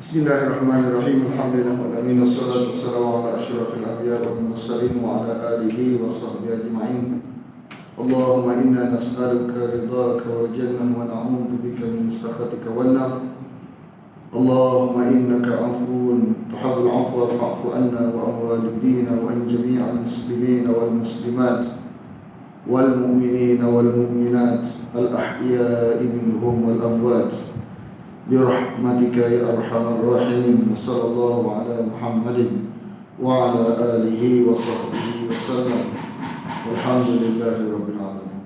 Bismillahirrahmanirrahim. Alhamdulillahirabbil alamin wassalatu wassalamu ala asyrafil anbiya'i wal mursalin wa ala alihi wa sahbihi ajma'in. Allahumma inna nas'aluka ridhaka wal jannah wa na'udzu bika min sakhatika wan nar. Allahumma innaka 'afuwun tuhibbul 'afwa fa'fu 'anna wa 'an walidina wa an jami'al muslimina wal muslimat wal mu'minina wal mu'minat al ahya'i minhum wal amwat birahmatika ya arhamar rahimin. Sallallahu ala Muhammadin wa ala alihi wa sahbihi wa sallam. Walhamdulillahi rabbil alamin.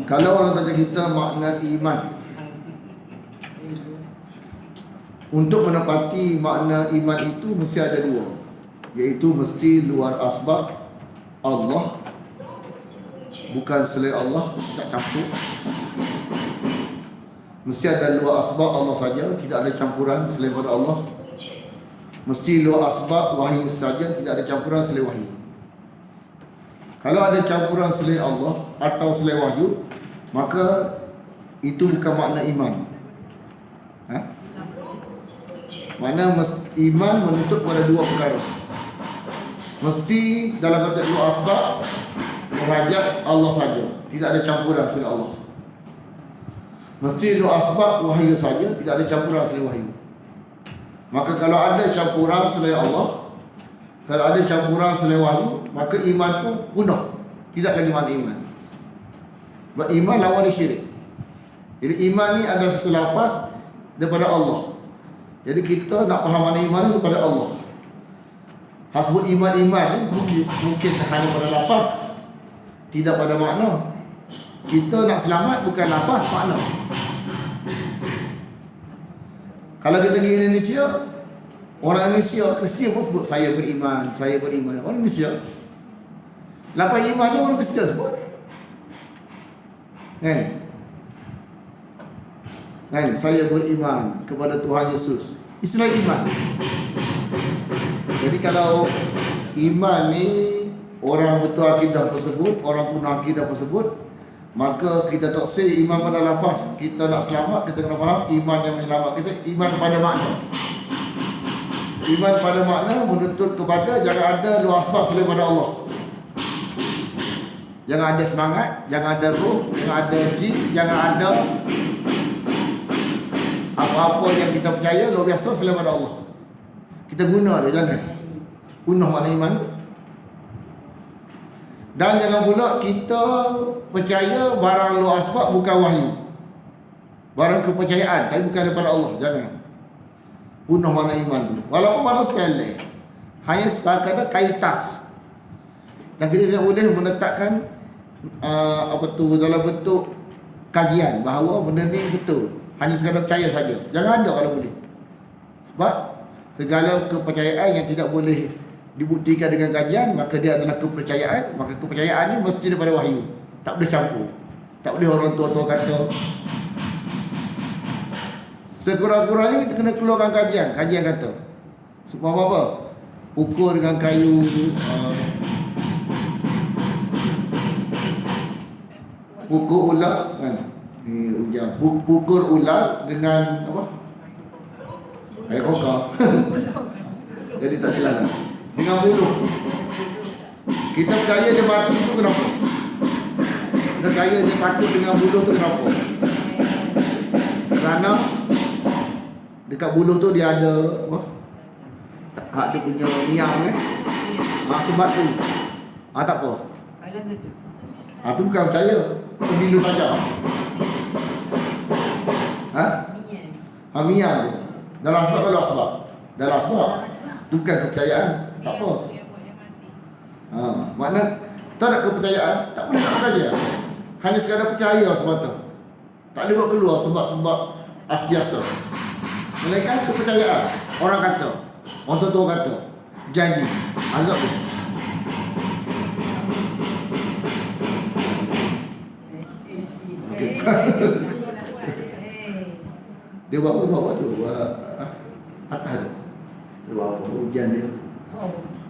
Kalau orang tanya kita makna iman, untuk menepati makna iman itu mesti ada dua, iaitu mesti luar asbab Allah, bukan selain Allah, tak campur. Mesti ada luar asbab Allah saja, tidak ada campuran selain pada Allah. Mesti luar asbab wahyu saja, tidak ada campuran selain wahyu. Kalau ada campuran selain Allah atau selain wahyu, maka itu bukan makna iman. Mana iman menuntut pada dua perkara. Mesti dalam konteks dua asbab merajak Allah saja, tidak ada campuran selain Allah. Mesti dua asbab wahyu saja, tidak ada campuran selain wahyu. Maka kalau ada campuran selain Allah, kalau ada campuran selain wahyu, maka iman tu punah, tidak lagi makna iman. Sebab iman lawan syirik. Jadi iman ni ada satu lafaz daripada Allah. Jadi kita nak faham makna iman itu pada Allah. Hasbut iman-iman mungkin hanya pada lafaz, tidak pada makna. Kita nak selamat bukan lafaz, makna. Kalau kita pergi Indonesia, orang Indonesia Kristian pun sebut saya beriman, saya beriman. Orang Indonesia lapan iman tu orang Kristian sebut. Kan saya beriman kepada Tuhan Yesus, istilah iman. Jadi kalau iman ni orang betul akidah tersebut, orang punah akidah tersebut, maka kita tak say iman pada lafaz. Kita nak selamat, kita kena faham iman yang menyelamat kita, iman pada makna. Iman pada makna menuntut kepada jangan ada luar asbab selain pada Allah. Jangan ada semangat, jangan ada roh, jangan ada jin, jangan ada apa-apa yang kita percaya luar biasa selain pada Allah. Kita guna dia, jangan punah makna iman. Dan jangan pula kita percaya barang luar asbab bukan wahyu, barang kepercayaan tapi bukan daripada Allah. Jangan punah makna iman. Walaupun mana sekali hanya sekadar kaitas, dan kita tidak boleh menetapkan dalam bentuk kajian bahawa benda ni betul, hanya sekadar percaya saja. Jangan ada kalau boleh. Sebab segala kepercayaan yang tidak boleh dibuktikan dengan kajian, maka dia adalah kepercayaan. Maka kepercayaan ni mesti daripada wahyu, tak boleh campur. Tak boleh orang tua-tua kata. Sekurang-kurangnya kita kena keluarkan kajian. Kajian kata sebab apa? Ukur dengan kayu, pukul ular kan, pukul ular dengan apa? Air kokar. Jadi tak silap dengan buluh. Kita percaya dia mati tu kenapa? Kita percaya dia takut dengan buluh tu kenapa? Kerana dekat buluh tu dia ada apa? Hak dia punya niang sebab tu. Tak apa. Tu bukan percaya. Pemilu saja. Mian tu. Dalam sebab kalau sebab. Dalam sebab. Itu bukan kepercayaan. Tak apa. Makna tak ada kepercayaan, tak boleh nak percaya. Hanya sekadar percaya semata. Tak boleh buat keluar sebab-sebab asbiasa. Melainkan kepercayaan. Orang kata, orang tua kata, janji. Anggap tu. Dia buat apa tu? Buat atas tu. Dia buat apa? Hujan dia.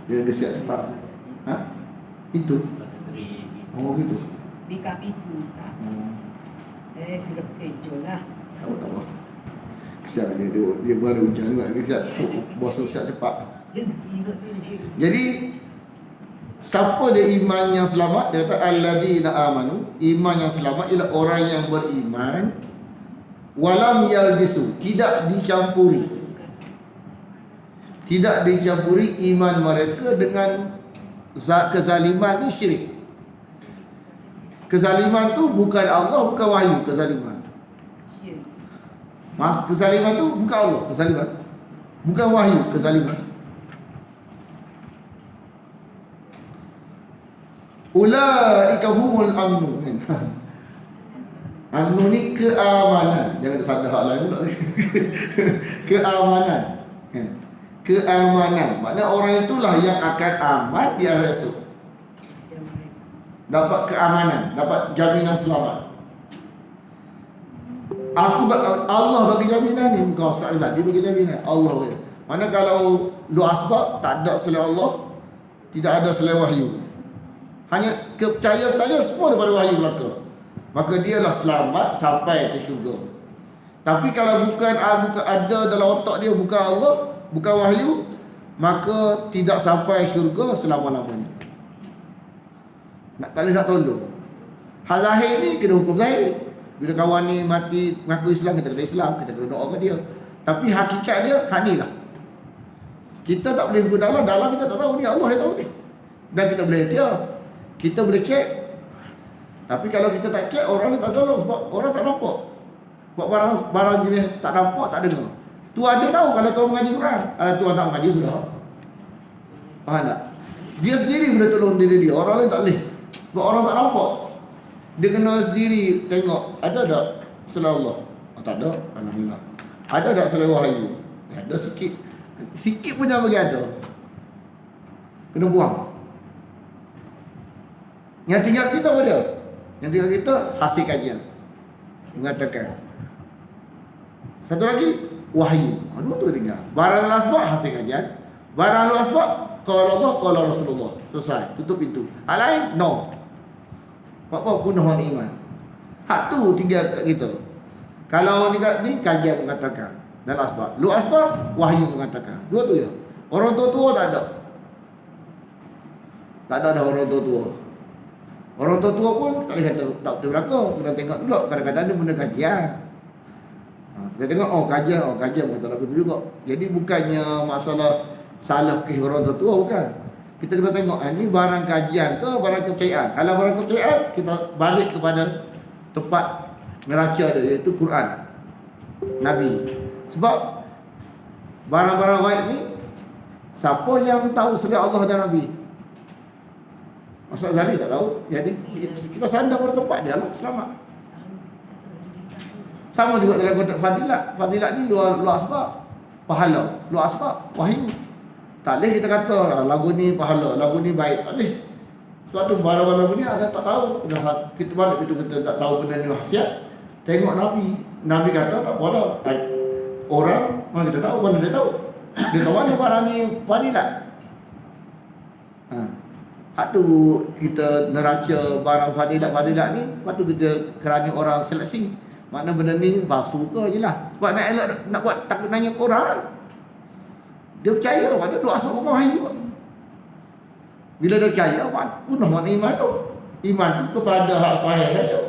Dia ada siap cepat. Ha? Itu. Oh gitu. Bika itu tak. Sudah kerja lah. Tak apa. Kesian dia baru hujan juga. Dia siap bos siap cepat. Jadi siapa dia iman yang selamat? Dia kata alladzina amanu. Iman yang selamat ialah orang yang beriman walam yalbisu, tidak dicampuri. Tidak dicampuri iman mereka dengan kezaliman ni syirik. Kezaliman tu bukan Allah, bukan wahyu kezaliman. Kezaliman tu bukan Allah, kezaliman. Bukan wahyu kezaliman. Ulaika humul amnu. Amnu ni keamanan. Jangan sadar hal lain pula. Keamanan. Keamanan. Maknanya orang itulah yang akan aman di akhirat esok. Dapat keamanan, dapat jaminan selamat. Allah bagi jaminan ni. Kau salah, dia bagi jaminan. Allah bagi. Mana kalau lu asbab tak ada selain Allah, tidak ada selain wahyu. Hanya percaya semua daripada wahyu belaka. Maka dialah selamat sampai ke syurga. Tapi kalau bukan ada dalam otak dia bukan Allah, bukan wahyu, maka tidak sampai syurga selama-lamanya. Tak boleh nak tolong. Hal zahir ni kena hukum zahir. Bila kawan ni mati mengaku Islam, kita kena Islam, kita kena doa ke dia. Tapi hakikat dia hak ni lah. Kita tak boleh hukum dalam kita tak tahu ni, Allah yang tahu ni. Dan kita boleh dia. Kita boleh cek. Tapi kalau kita tak cek, orang ni tak tolong sebab orang tak nampak. Buat barang jenis tak nampak, tak dengar. Tuan dia tahu kalau tuan mengaji Quran. Tuan tak mengaji sudah. Faham tak? Dia sendiri boleh tolong diri dia. Orang lain tak boleh. Sebab orang tak nampak. Dia kena sendiri tengok. Ada tak selain Allah? Tak ada. Alhamdulillah. Ada tak selain wahyu? Ada sikit. Sikit pun jangan bagi ada. Kena buang. Yang tinggal kita apa dia? Yang tinggal kita hasil kajian. Mengatakan. Satu lagi wahyu. Dua tu tinggal. Barang al-asbab hasil kajian. Barang al-asbab qala Allah qala Rasulullah. Selesai. Tutup pintu. Hal lain no. Apa punah iman. Hak tu tinggal kat kita. Kalau ni kajian mengatakan dalam asbab. Lu asbab wahyu mengatakan. Dua tu je. Orang tua-tua tak ada. Tak ada orang tua-tua. Orang tua-tua pun tak boleh kata tak betul belaka. Kita tengok dulu kadang-kadang dia benda kajian. Kita tengok kajian betul lagu tu juga. Jadi bukannya masalah salah ke orang tua-tua, bukan. Kita kena tengok ni barang kajian ke barang kepercayaan. Kalau barang kepercayaan, kita balik kepada tempat neraca dia, iaitu Quran, Nabi. Sebab barang-barang gaib ni siapa yang tahu selain Allah dan Nabi? Masa Zali tak tahu. Jadi kita sandar pada tempat dia lah, selamat. Sama juga dalam konteks fadilat. Fadilat ni luar asbab pahala, luar asbab wahyu. Tak boleh kita kata lagu ni pahala, lagu ni baik. Tak boleh. Sebab tu barang-barang lagu ni ada tak tahu. Kita balik kita tak tahu benda ni khasiat. Tengok Nabi. Nabi kata tak apa. Orang mana kita tahu, mana dia tahu. Dia tahu mana barang ni fadilat. Hak tu kita neraca barang fadilat ni. Lepas tu kita kerana orang seleksi. Makna benda ni palsu ke je lah. Sebab nak elak nak buat takut nanya ke orang. Dia percaya pada doa asal orang wahyu. Bila dia percaya, punah mana iman tu. Iman tu kepada hak sahih saja.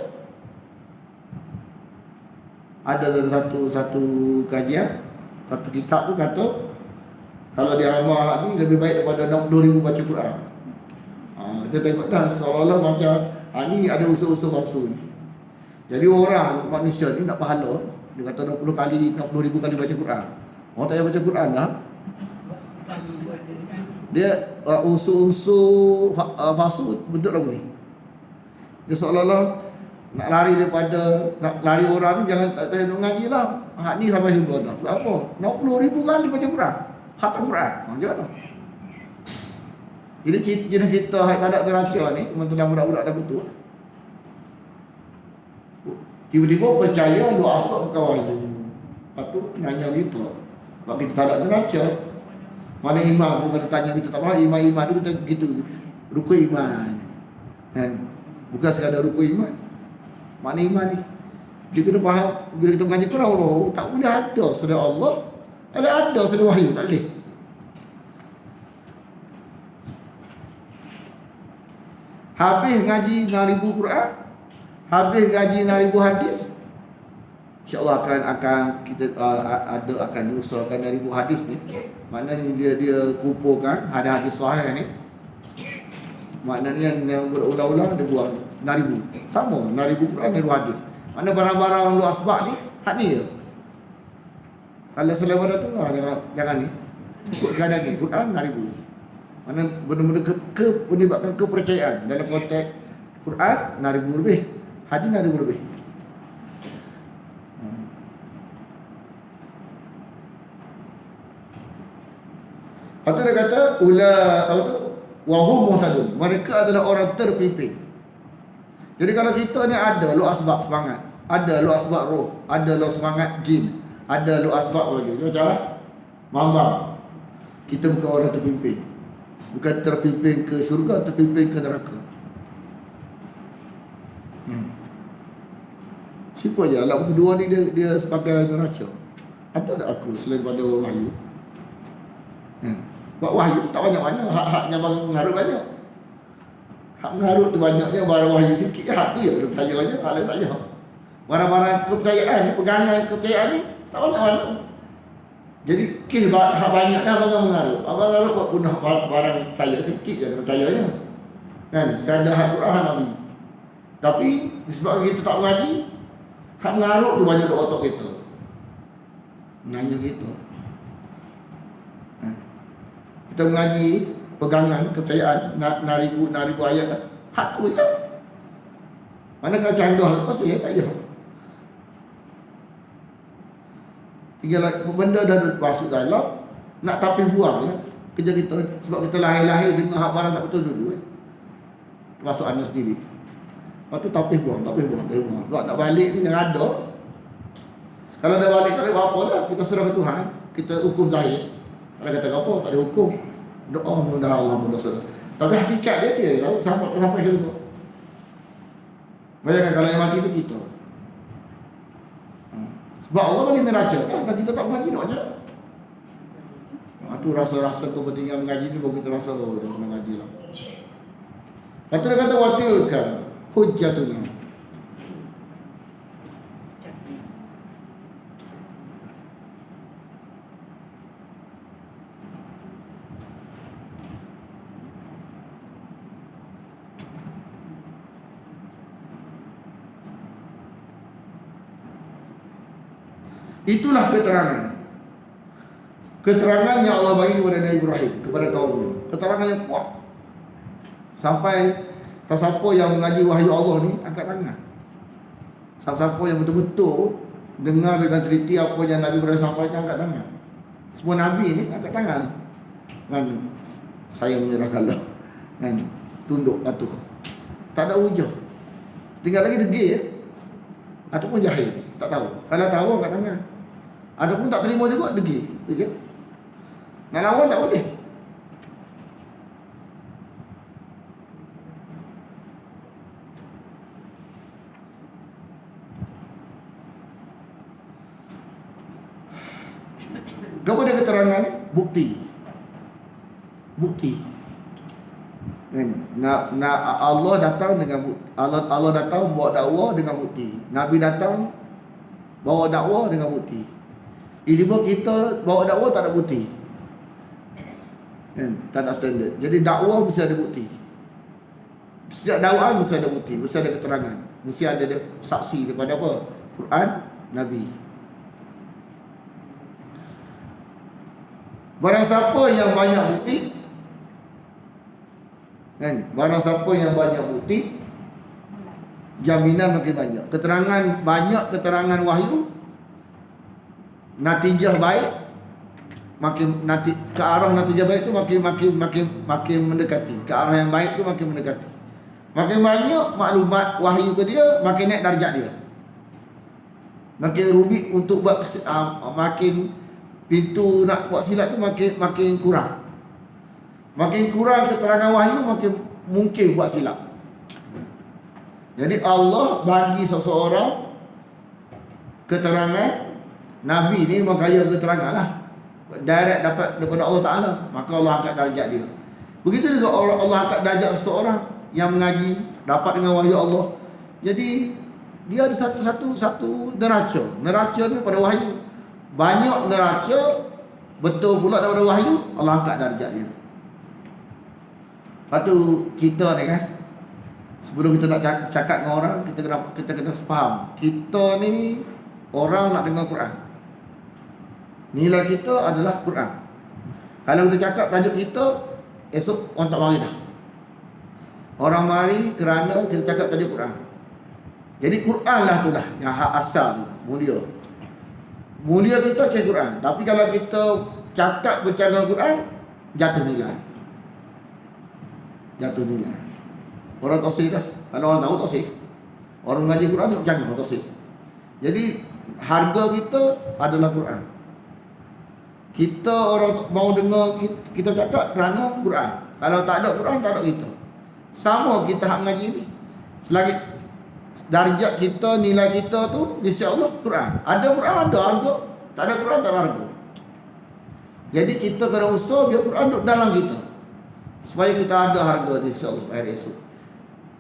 Ada satu kajian, satu kitab tu kata kalau dia amal ni lebih baik daripada 60,000 baca Quran. Kita tengok dah seolah-olah macam ni ada unsur-unsur palsu ni. Jadi orang manusia ni nak pahala, dia kata 60,000 kali baca Quran. Orang tak payah baca Quran dah. Dia unsur-unsur palsu bentuk lagu ni. Dia seolah-olah nak lari daripada, nak lari orang ni jangan tak payah mengaji lah. Hak ni sampai syurga dah. Sebab apa? 60,000 kali baca Quran. Khatam Quran. Macam mana? Jadi jenis kita yang tak ada terasa ni, teman-teman budak-budak dah betul. Tiba-tiba percaya doa asbab bukan wahyu. Lepas tu nanya kita. Sebab kita tak ada terasa. Mana iman pun kena tanya kita tak faham iman tu kita gitu. Rukun iman. Kan? Bukan sekadar rukun iman. Mana iman ni? Kita kena faham bila kita mengaji Quran Allah tak boleh ada selain Allah. Ada selain wahyu tak boleh. Habis ngaji 6,000 Quran, habis ngaji 6,000 hadis, InsyaAllah akan kita akan diusulkan 6,000 hadis ni. Maknanya dia kumpulkan hadis sahih ni. Maknanya yang berulang-ulang dia buat 6,000. Sama 6,000 Quran 6,000 hadis. Mana barang-barang lu asbab ni hak ni je. Kalau selain pada tu jangan ni. Cukup sekadar ni Quran 6,000. Mana benda-benda menyebabkan kepercayaan dalam konteks Quran 6,000 lebih, hadis 6,000 lebih. Atau dia kata wahum muhtadun, mereka adalah orang terpimpin. Jadi kalau kita ni ada lu asbab semangat, ada lu asbab roh, ada lu semangat jin, ada lu asbab lagi macam mamba, kita bukan orang terpimpin. Bukan terpimpin ke syurga, terpimpin ke neraka. Simple je. Alam kedua ni dia sebagai neraca. Ada tak aku selain pada wahyu? Buat wahyu tak banyak-banyak. Hak-haknya mengarut banyak. Hak mengarut tu banyaknya, barang wahyu sikit. Hak tu je dia percayanya, hak lain tak je. Barang-barang kepercayaan ni, pegangan kepercayaan ni tak banyak-banyak. Jadi kes hak banyak dah barang mengarut. Abang mengarut buat punah barang percaya sikit je percayanya. Kan? Sekadar hak Quran Nabi. Tapi disebabkan kita tak mengaji, hak mengarut tu banyak dekat otak kita. Nanya kita. Kita mengaji pegangan kepercayaan 6,000 ayat hak tu je. Mana kalau canggah lepas saya tak je. Tinggal benda dah masuk dalam, nak tapis buang ya kerja kita. Sebab kita lahir-lahir dengan hak barang tak betul dulu masuk anak sendiri. Lepas tu tapis buang. Sebab nak balik ni yang ada. Kalau dah balik tak ada apa-apa dah, kita serah ke Tuhan. Kita hukum zahir. Kalau kata apa tak ada hukum, doa mudah Allah berdosa. Tapi hakikat dia tahu sampai syurga. Bayangkan kalau yang mati tu kita. Sebab Allah bagi neraca dah kita tak mengaji nak je. Tu rasa-rasa kepentingan mengaji ni baru kita rasa dah kena ngaji lah. Lepas tu dia kata watilka hujjatuna. Itulah keterangan yang Allah bagi kepada Nabi Ibrahim, kepada kaumnya. Keterangan yang kuat. Sampai siapa yang mengaji wahyu Allah ni angkat tangan. Siapa yang betul-betul dengar dengan teliti apa yang Nabi Ibrahim sampaikan, angkat tangan. Semua Nabi ni angkat tangan. Kan saya menyerahkan Allah. Kan tunduk patuh. Tak ada hujah. Tinggal lagi degil ya. Ataupun jahil. Tak tahu. Kalau tahu angkat tangan. Ataupun tak terima juga degil. Itu je. Nak lawan tak boleh. Kepada keterangan bukti. Allah datang dengan bukti. Allah datang bawa dakwah dengan bukti. Nabi datang bawa dakwah dengan bukti. Ini pun kita bawa dakwah tak ada bukti. Tak ada standard. Jadi dakwah mesti ada bukti. Setiap dakwah mesti ada bukti, mesti ada keterangan, mesti ada saksi daripada apa? Quran, Nabi. Barang siapa yang banyak bukti, kan? Barang siapa yang banyak bukti, jaminan makin banyak. Keterangan banyak, keterangan wahyu, natijah baik, ke arah natijah baik tu makin mendekati. Ke arah yang baik tu makin mendekati. Makin banyak maklumat wahyu ke dia, makin naik darjat dia. Makin rumit untuk buat makin pintu nak buat silap tu makin kurang. Makin kurang keterangan wahyu, makin mungkin buat silap. Jadi Allah bagi seseorang keterangan, Nabi ni memang kaya keterangan lah, direct dapat daripada Allah Ta'ala, maka Allah angkat darjat dia. Begitu juga Allah angkat darjat seseorang yang mengaji, dapat dengan wahyu Allah. Jadi dia ada satu neraca. Neraca ni pada wahyu. Banyak neraca, betul pula daripada wahyu, Allah angkat darjat dia. Lepas tu kita ni kan, sebelum kita nak cakap dengan orang, kita kena faham, kita ni orang nak dengar Quran. Nilai kita adalah Quran. Kalau kita cakap tajuk kita, esok orang tak mari dah. Orang mari kerana kita cakap tajuk Quran. Jadi Quran lah tu lah yang hak asal tu, mulia. Mulia kita ke Quran. Tapi kalau kita cakap bercakap Quran, jatuh nilai. Jatuh nilai. Orang tosik dah. Kalau orang tahu tosik. Orang mengaji Quran tak jangan orang tosik. Jadi harga kita adalah Quran. Kita orang mau dengar kita cakap kerana Quran. Kalau tak ada Quran, tak ada kita. Sama kita hak mengaji ni. Selagi darjat kita, nilai kita tu di sisi Allah Quran. Ada Quran ada harga, tak ada Quran tak ada harga. Jadi kita kena usaha biar Quran duduk dalam kita, supaya kita ada harga di sisi Allah hari esok.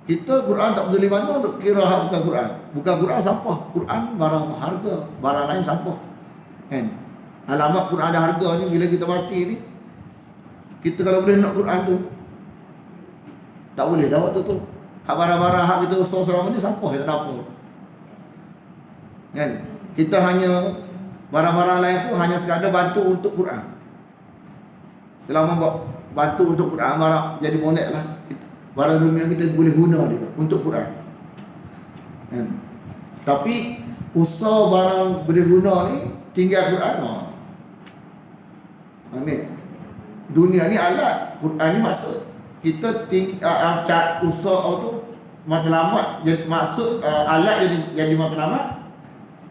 Kita Quran tak boleh mana duk kira hak bukan Quran. Bukan Quran sampah. Quran barang harga, barang lain sampah. Kan? Alamat Quran ada harga ni, bila kita mati ni, kita kalau boleh nak Quran tu, tak boleh dah waktu tu. Hak barang-barang hak kita usaha selama ni sampah, tak ada apa. Kan? Kita hanya barang-barang lain tu hanya sekadar bantu untuk Quran. Selama bantu untuk Quran, barang jadi monet lah. Barang dunia kita boleh guna dia untuk Quran. Kan? Tapi usaha barang boleh guna ni tinggal Quran. Ni dunia ni alat, Quran ni maksud. Kita usaha tu matlamat, maksud alat jadi matlamat,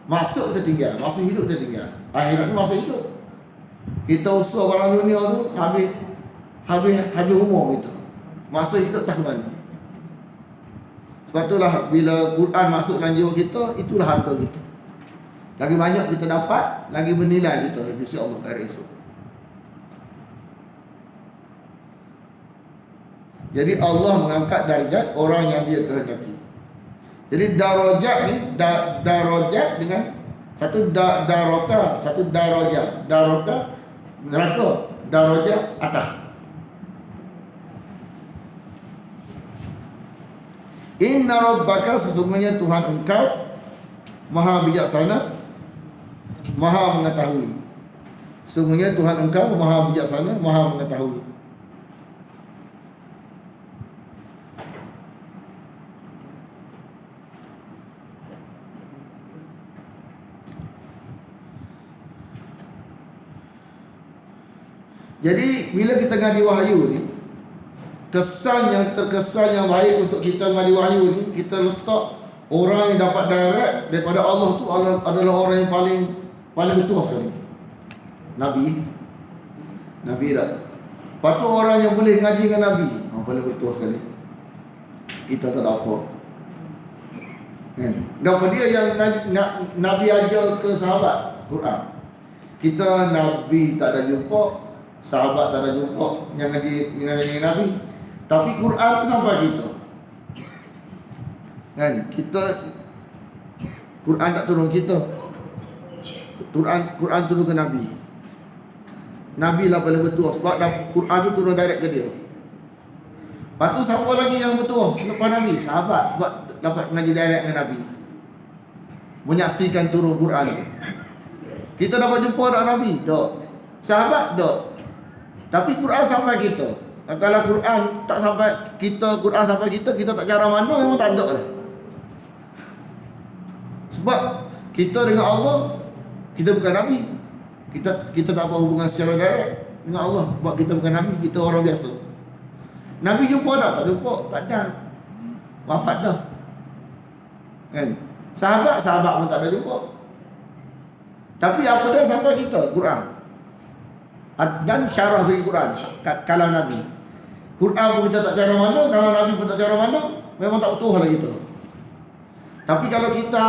maksud tertinggal, masa hidup tertinggal. Akhirat ni masa hidup. Kita usaha barang dunia tu habis umur kita. Masa hidup tak ke mana. Sebab itulah bila Quran masuk dalam jiwa kita, itulah harga kita. Lagi banyak kita dapat, lagi bernilai kita di sisi Allah hari esok. Jadi Allah mengangkat darjat orang yang dia kehendaki. Jadi darajat ni darajat dengan satu daraka, satu darajat. Daraka neraka, darajat atas. Inna rabbaka, sesungguhnya Tuhan engkau Maha bijaksana, Maha mengetahui. Sesungguhnya Tuhan engkau Maha bijaksana, Maha mengetahui. Jadi bila kita ngaji wahyu ni, kesan yang baik untuk kita ngaji wahyu ni, kita letak orang yang dapat direct daripada Allah tu adalah orang yang paling betul sekali. Nabi dah. Lepas tu orang yang boleh ngaji dengan Nabi, paling betul sekali. Kita tak ada apa. Kan? Kenapa dia yang Nabi ajar ke sahabat Quran? Kita Nabi tak ada jumpa, sahabat tak ada jumpa yang ngaji Nabi, tapi Quran tu sampai kita. Kan? Quran tak turun kita. Quran turun ke Nabi. Nabi lah paling betul sebab Quran tu turun direct ke dia. Lepas tu siapa lagi yang betul selepas Nabi? Sahabat, sebab dapat ngaji direct dengan Nabi, menyaksikan turun Quran. Kita dapat jumpa tak Nabi? Tak. Sahabat? Tak. Tapi Quran sampai kita. Kalau Quran tak sampai kita, Quran sampai kita tak cara mana, memang tak ada lah. Sebab kita dengan Allah, kita bukan Nabi. Kita tak apa hubungan secara direct dengan Allah. Sebab kita bukan Nabi, kita orang biasa. Nabi jumpa tak jumpa? Tak ada. Wafat dah. Kan? Sahabat pun tak ada jumpa. Tapi apa dia sampai kita? Quran. Dan syarah fi Quran kalam Nabi. Quran pun kita tak cara mana, kalau Nabi pun tak cara mana, memang tak utuh lah kita. Tapi kalau kita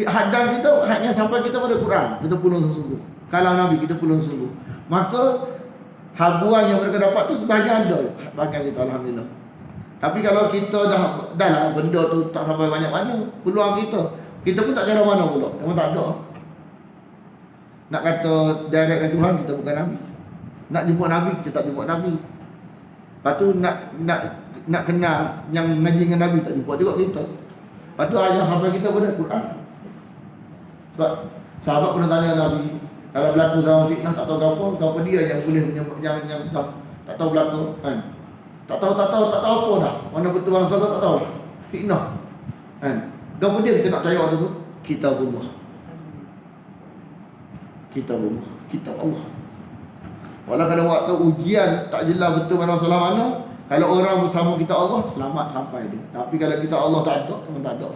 hadang kita hanya sampai kita pada Quran, kita pulung sungguh. Kalau Nabi kita pulung sungguh. Maka habuan yang mereka dapat tu sebahagian ada bagian kita, alhamdulillah. Tapi kalau kita dah lah benda tu tak sampai banyak mana, peluang kita pun tak cara mana pula. Memang tak ada. Nak kata direct dengan Tuhan, kita bukan Nabi. Nak jumpa Nabi, kita tak jumpa Nabi. Lepas tu nak kenal yang mengaji dengan Nabi, tak jumpa juga kita. Lepas tu hanya sampai kita pada Quran. Sebab sahabat pernah tanya Nabi, kalau berlaku zaman fitnah tak tahu apa dia yang boleh yang tak tahu berlaku kan. Tak tahu apa dah. Mana betul mana salah tak tahu. Fitnah. Kan. Apa dia kita nak percaya waktu tu? Kitabullah. Kitab Allah. Walau kadang waktu ujian tak jelas betul mana salah mana, kalau orang bersama kita Allah, selamat sampai dia. Tapi kalau kita Allah tak ada, memang tak ada.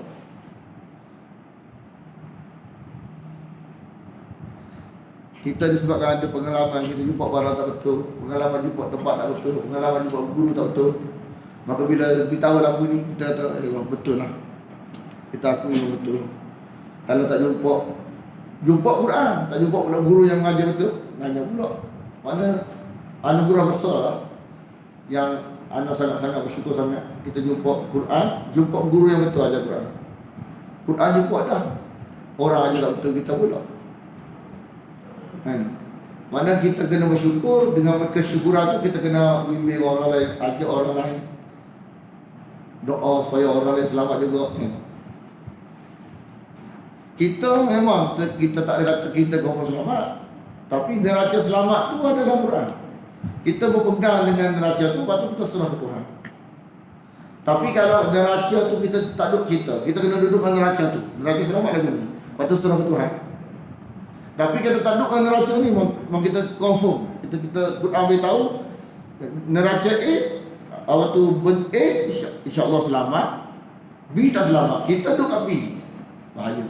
Kita disebabkan ada pengalaman, kita jumpa barang tak betul, pengalaman jumpa tempat tak betul, pengalaman jumpa guru tak betul. Maka bila beritahu lagu ni, kita kata, betul lah. Kita akui yang betul. Kalau tak jumpa Quran, tak jumpa pula guru yang mengajar betul, nanya pula. Mana anugerah besar lah, yang anak sangat-sangat bersyukur sangat. Kita jumpa Quran, jumpa guru yang betul ajar Quran. Quran jumpa dah, orang aja tak betul kita pula. Kan? Mana kita kena bersyukur, dengan kesyukuran tu kita kena bimbing orang lain, ajak orang lain, doa supaya orang lain selamat juga. Kan? Kita memang kita tak ada kata kita kau selamat, tapi neraca selamat tu ada dalam Quran. Kita berpegang dengan neraca tu, lepas tu kita serah ke Tuhan. Tapi kalau neraca tu kita tak duduk kita kena duduk dengan neraca tu. Neraca selamat lagu ni, lepas tu serah ke Tuhan. Tapi kita tak duduk dengan neraca ni, memang kita confirm. Kita Quran beritahu neraca A, waktu A insya-Allah selamat, B tak selamat. Kita duduk kat B, bahaya.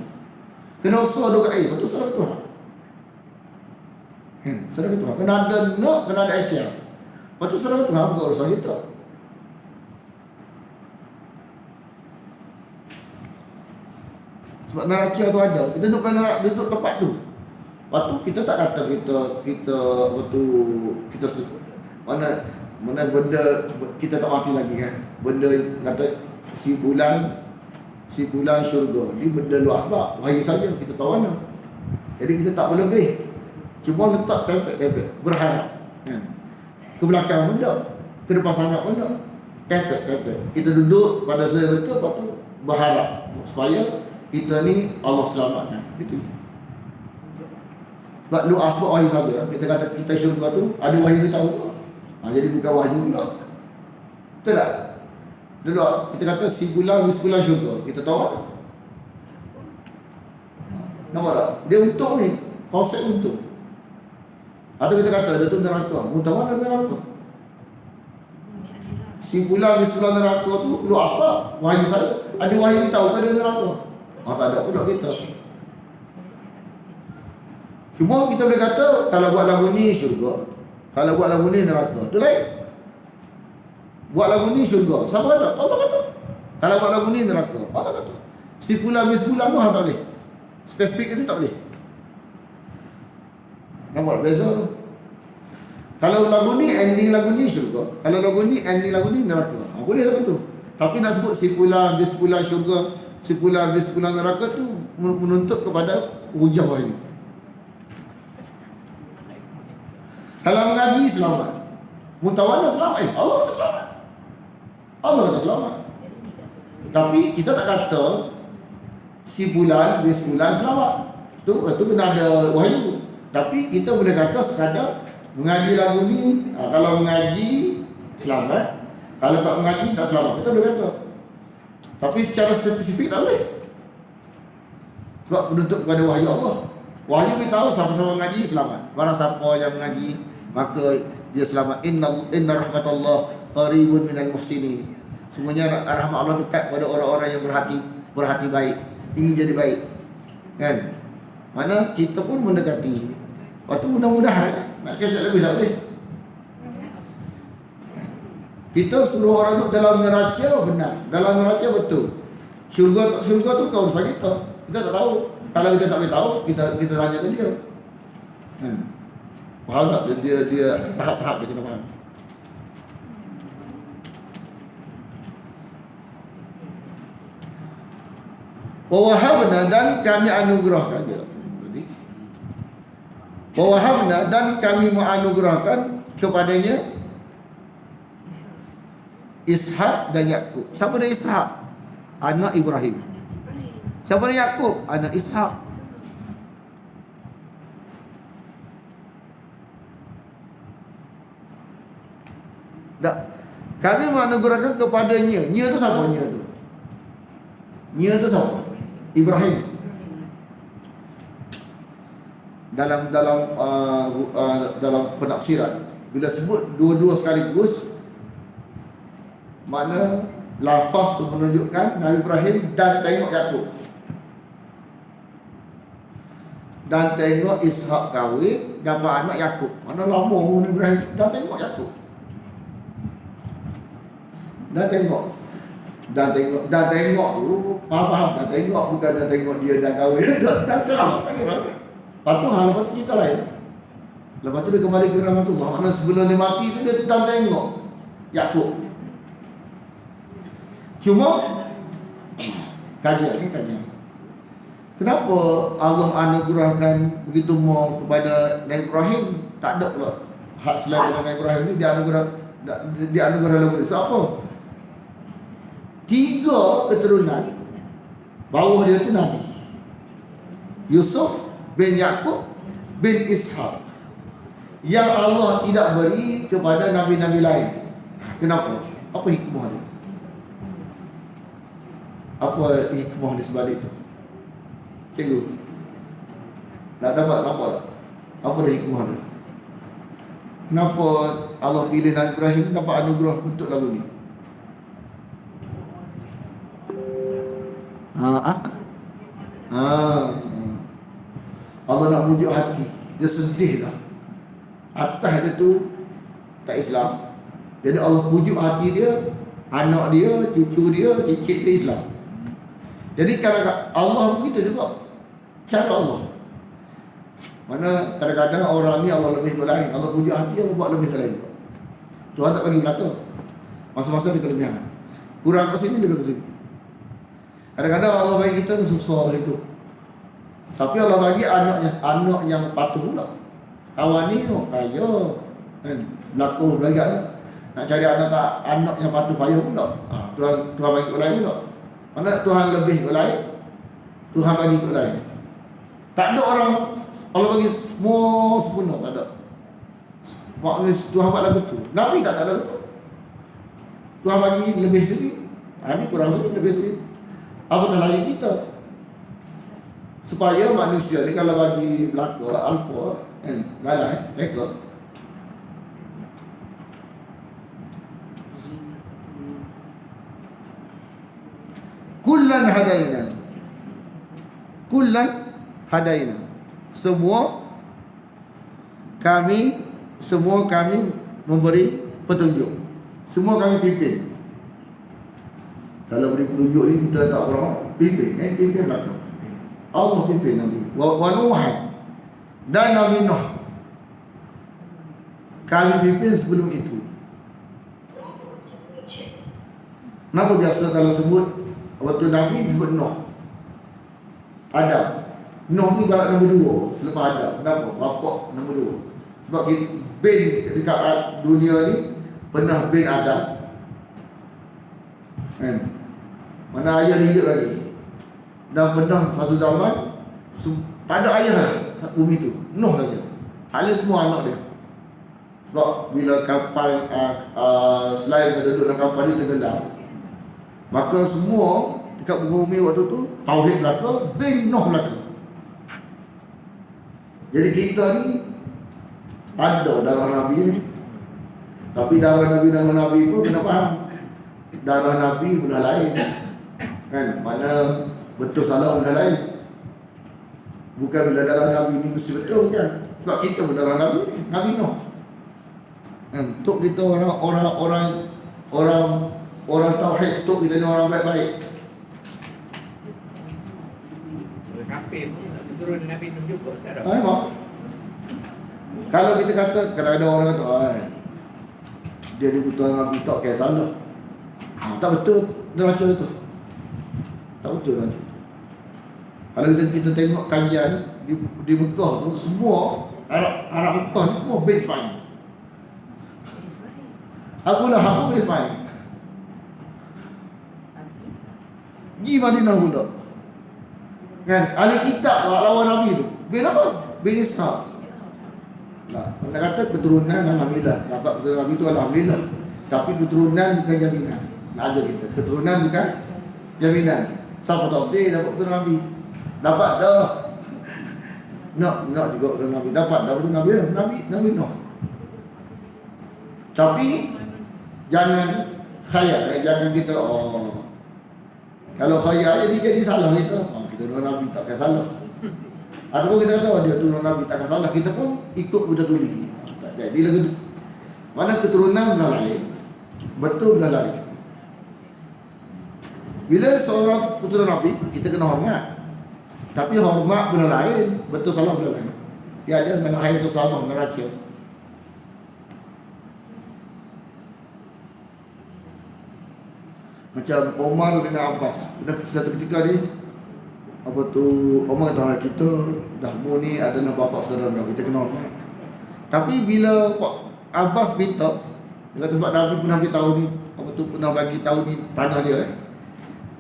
Kena usaha duduk kat A, lepas tu serah ke Tuhan. Serah ke Tuhan. Kena ada nak, kena ada ikhtiar. Lepas tu serah ke Tuhan, bukan urusan kita. Sebab neraca tu ada, kita duduk tempat tu. Lepas tu kita tak kata kita mana benda kita tak mati lagi kan. Benda kata si bulan syurga. Ni benda luar sebab wahyu saja kita tahu mana. Jadi kita tak boleh beri. Cuma letak tempek berharap kan. Ke belakang benda, ke depan sangat benda. Tempek. Kita duduk pada saya betul, lepas tu berharap supaya kita ni Allah selamatkan. Gitu. Sebab doa sebab wahyu saja. Kita kata kita syurga tu ada wahyu kita tahu. Jadi bukan wahyu pula. Betul tak? Dulu kita kata si bulan syurga. Kita tahu tak? Nampak tak? Dia untuk ni, konsep untuk. Atau kita kata dia tu neraka. Tahu mana neraka? Si bulan neraka tu lu asal wahyu saja. Ada wahyu tahu ke dia neraka? Tak ada pula kita. Cuma kita boleh kata kalau buat lagu ni syurga, kalau buat lagu ni neraka. Itu lain. Buat lagu ni syurga. Siapa kata? Allah kata. Kalau buat lagu ni neraka, Allah kata. Si fulan tu tak boleh. Spesifik itu tak boleh. Nampak beza tu. Kalau lagu ni ending lagu ni syurga, kalau lagu ni ending lagu ni neraka. Boleh lagu tu. Tapi nak sebut si fulan syurga, si fulan neraka tu menuntut kepada hujah wahyu. Kalau mengaji selamat, mutawalah selamat. Allah kata selamat. Allah kata selamat. Tapi kita tak kata si fulan selamat. Tu kena ada wahyu. Tapi kita boleh kata sekadar mengaji lagu ni, kalau mengaji selamat, kalau tak mengaji tak selamat. Kita boleh kata. Tapi secara spesifik tak boleh. Sebab menuntut kepada wahyu Allah. Wahyu kita tahu siapa-siapa mengaji selamat. Barang siapa yang mengaji maka dia selamat. Inna rahmatullah qaribun minal muhsinin. Semuanya rahmat Allah dekat pada orang-orang yang berhati baik, ingin jadi baik. Kan? Mana kita pun mendekati. Waktu mudah-mudahan Nak kecek lebih tak boleh. Kita suruh orang duduk dalam neraca benar, dalam neraca betul. Syurga tu kau urusan kita. Kita tak tahu. Kalau kita tak boleh tahu, kita tanya ke dia. Faham tak? Dia tahap-tahap dia kena faham. Wawahabna dan kami anugerahkan dia. Jadi, wawahabna dan kami menganugerahkan kepadanya Ishak dan Yakub. Siapa dia Ishak? Anak Ibrahim. Siapa dia Yakub? Anak Ishak. Tak. Kami menganugerahkan kepadanya. Nya tu siapa nya tu? Nya tu siapa? Ibrahim. Dalam penafsiran, bila sebut dua-dua sekaligus, makna lafaz tu menunjukkan Nabi Ibrahim dan tengok Yakub, dan tengok Ishak kahwin dapat anak Yakub. Mana lama Nabi Ibrahim dan tengok Yakub, dan tengok tu faham, dan tengok bukan dan tengok dia dah kahwin dan terang. Lepas tu lepas tu cerita lain. Lepas tu dia kembali ke rahmatullah. Maknanya sebelum dia mati tu dia dah tengok Yakub. Cuma kajian. Kenapa Allah anugerahkan begitu more kepada Nabi Ibrahim, tak ada pula hak selain dengan Nabi Ibrahim ni dia anugerah lagi. So apa? 3 keturunan bawah dia tu Nabi. Yusuf bin Yakub bin Ishak yang Allah tidak beri kepada nabi-nabi lain. Kenapa? Apa hikmah dia? Apa hikmah di sebalik itu? Cikgu nak dapat nampak tak? Apa dia hikmah dia? Kenapa Allah pilih Nabi Ibrahim dapat anugerah untuk lagu ni? Allah nak pujuk hati. Dia sedih dah. Atas dia tu tak Islam. Jadi Allah pujuk hati dia, anak dia, cucu dia, cicit dia Islam. Jadi kalau Allah begitu juga cara Allah. Mana kadang-kadang orang ni Allah lebih ke lain, Allah pujuk hati, Allah buat lebih ke lain. Tuhan tak bagi belaka. Masa-masa dia kelebihan. Kurang ke sini, lebih ke sini. Kadang-kadang Allah bagi kita susah itu. Tapi Allah bagi anak yang patuh pula. Kawan ni kaya kan, berlaku belajar. Nak cari anak yang patuh payah pula. Tuhan bagi ke lain pula. Mana Tuhan lebih ke lain, Tuhan bagi ke lain. Tak ada orang Allah bagi semua sempurna, tak ada. Maknanya Tuhan buat lagu tu. Nabi tak ada lagu tu. Tuhan bagi lebih sikit. Ini kurang sikit, lebih sikit. Apatah lagi kita. Supaya manusia ni kalau bagi belaka, alpa, lalai, leka. Kullan hadaina. Semua kami memberi petunjuk. Semua kami pimpin. Kalau beri petunjuk ni kita tak pernah pimpin belakang. Allah pimpin Nabi. Wa Nuhan dan Nabi Nuh. Kami pimpin sebelum itu. Kenapa biasa kalau sebut waktu Nabi disebut Nuh? Adam. Nuh ni ibarat nombor 2 selepas Adam. Kenapa? Bapak nombor 2. Sebab bin dekat dunia ni pernah bin Adam. Kan? Mana ayah hidup lagi. Dan pernah satu zaman tak ada ayah lah bumi tu. Nuh saja. Hal semua anak dia. Sebab bila kapal selain duduk dalam kapal ni tenggelam, maka semua dekat bumi waktu tu tauhid belaka, bin Nuh belaka. Jadi kita ni ada darah Nabi ni. Tapi darah Nabi pun kena faham. Darah Nabi benda lain. Kan? Mana betul salah benda lain. Bukan bila darah Nabi ni mesti betul kan. Sebab kita benar Nabi, Nabi Nuh. Untuk kita orang tauhid, untuk kita ni orang baik-baik. Kafir pun turun Nabi Nuh juga sekarang. Mak. Kalau kita kata, kadang-kadang orang kata, dia ni keturunan Nabi tak kaya salah. Tak betul neraca itu. Tak betul neraca itu. Kalau kita tengok kajian di Mekah tu, semua Arab Mekah ni semua baseline. Aku baseline. Pergi Madinah pula. Kan? Ahli kitab lawan Nabi tu. Bin apa? Bin Ishaq. Nah, nak kata keturunan alhamdulillah. Dapat keturunan Nabi tu alhamdulillah. Tapi keturunan bukan jaminan. Nak ajar kita. Keturunan bukan jaminan. Siapa tahu saya dapat keturunan Nabi. Dapat dah. Nak juga keturunan Nabi. Dapat dah keturunan Nabi. Nabi Nuh. Tapi jangan khayal. Jangan kita kalau khayal jadi salah kita. Kita turun Nabi takkan salah. Ataupun kita kata dia turun Nabi takkan salah, kita pun ikut budak tuli. Tak jadi lagi. Mana keturunan benda lain, betul benda lain. Bila seorang keturunan Nabi, kita kena hormat. Tapi hormat benda lain, betul salah benda lain. Ya aja dengan air itu sama neraca. Macam Omar dengan Abbas. Satu ketika ni Omar kata kita dah ni adalah bapa saudara, kita kena hormat. Tapi bila Abbas minta, dia kata sebab Nabi pernah beritahu ni, pernah bagi tahu ni tanah dia,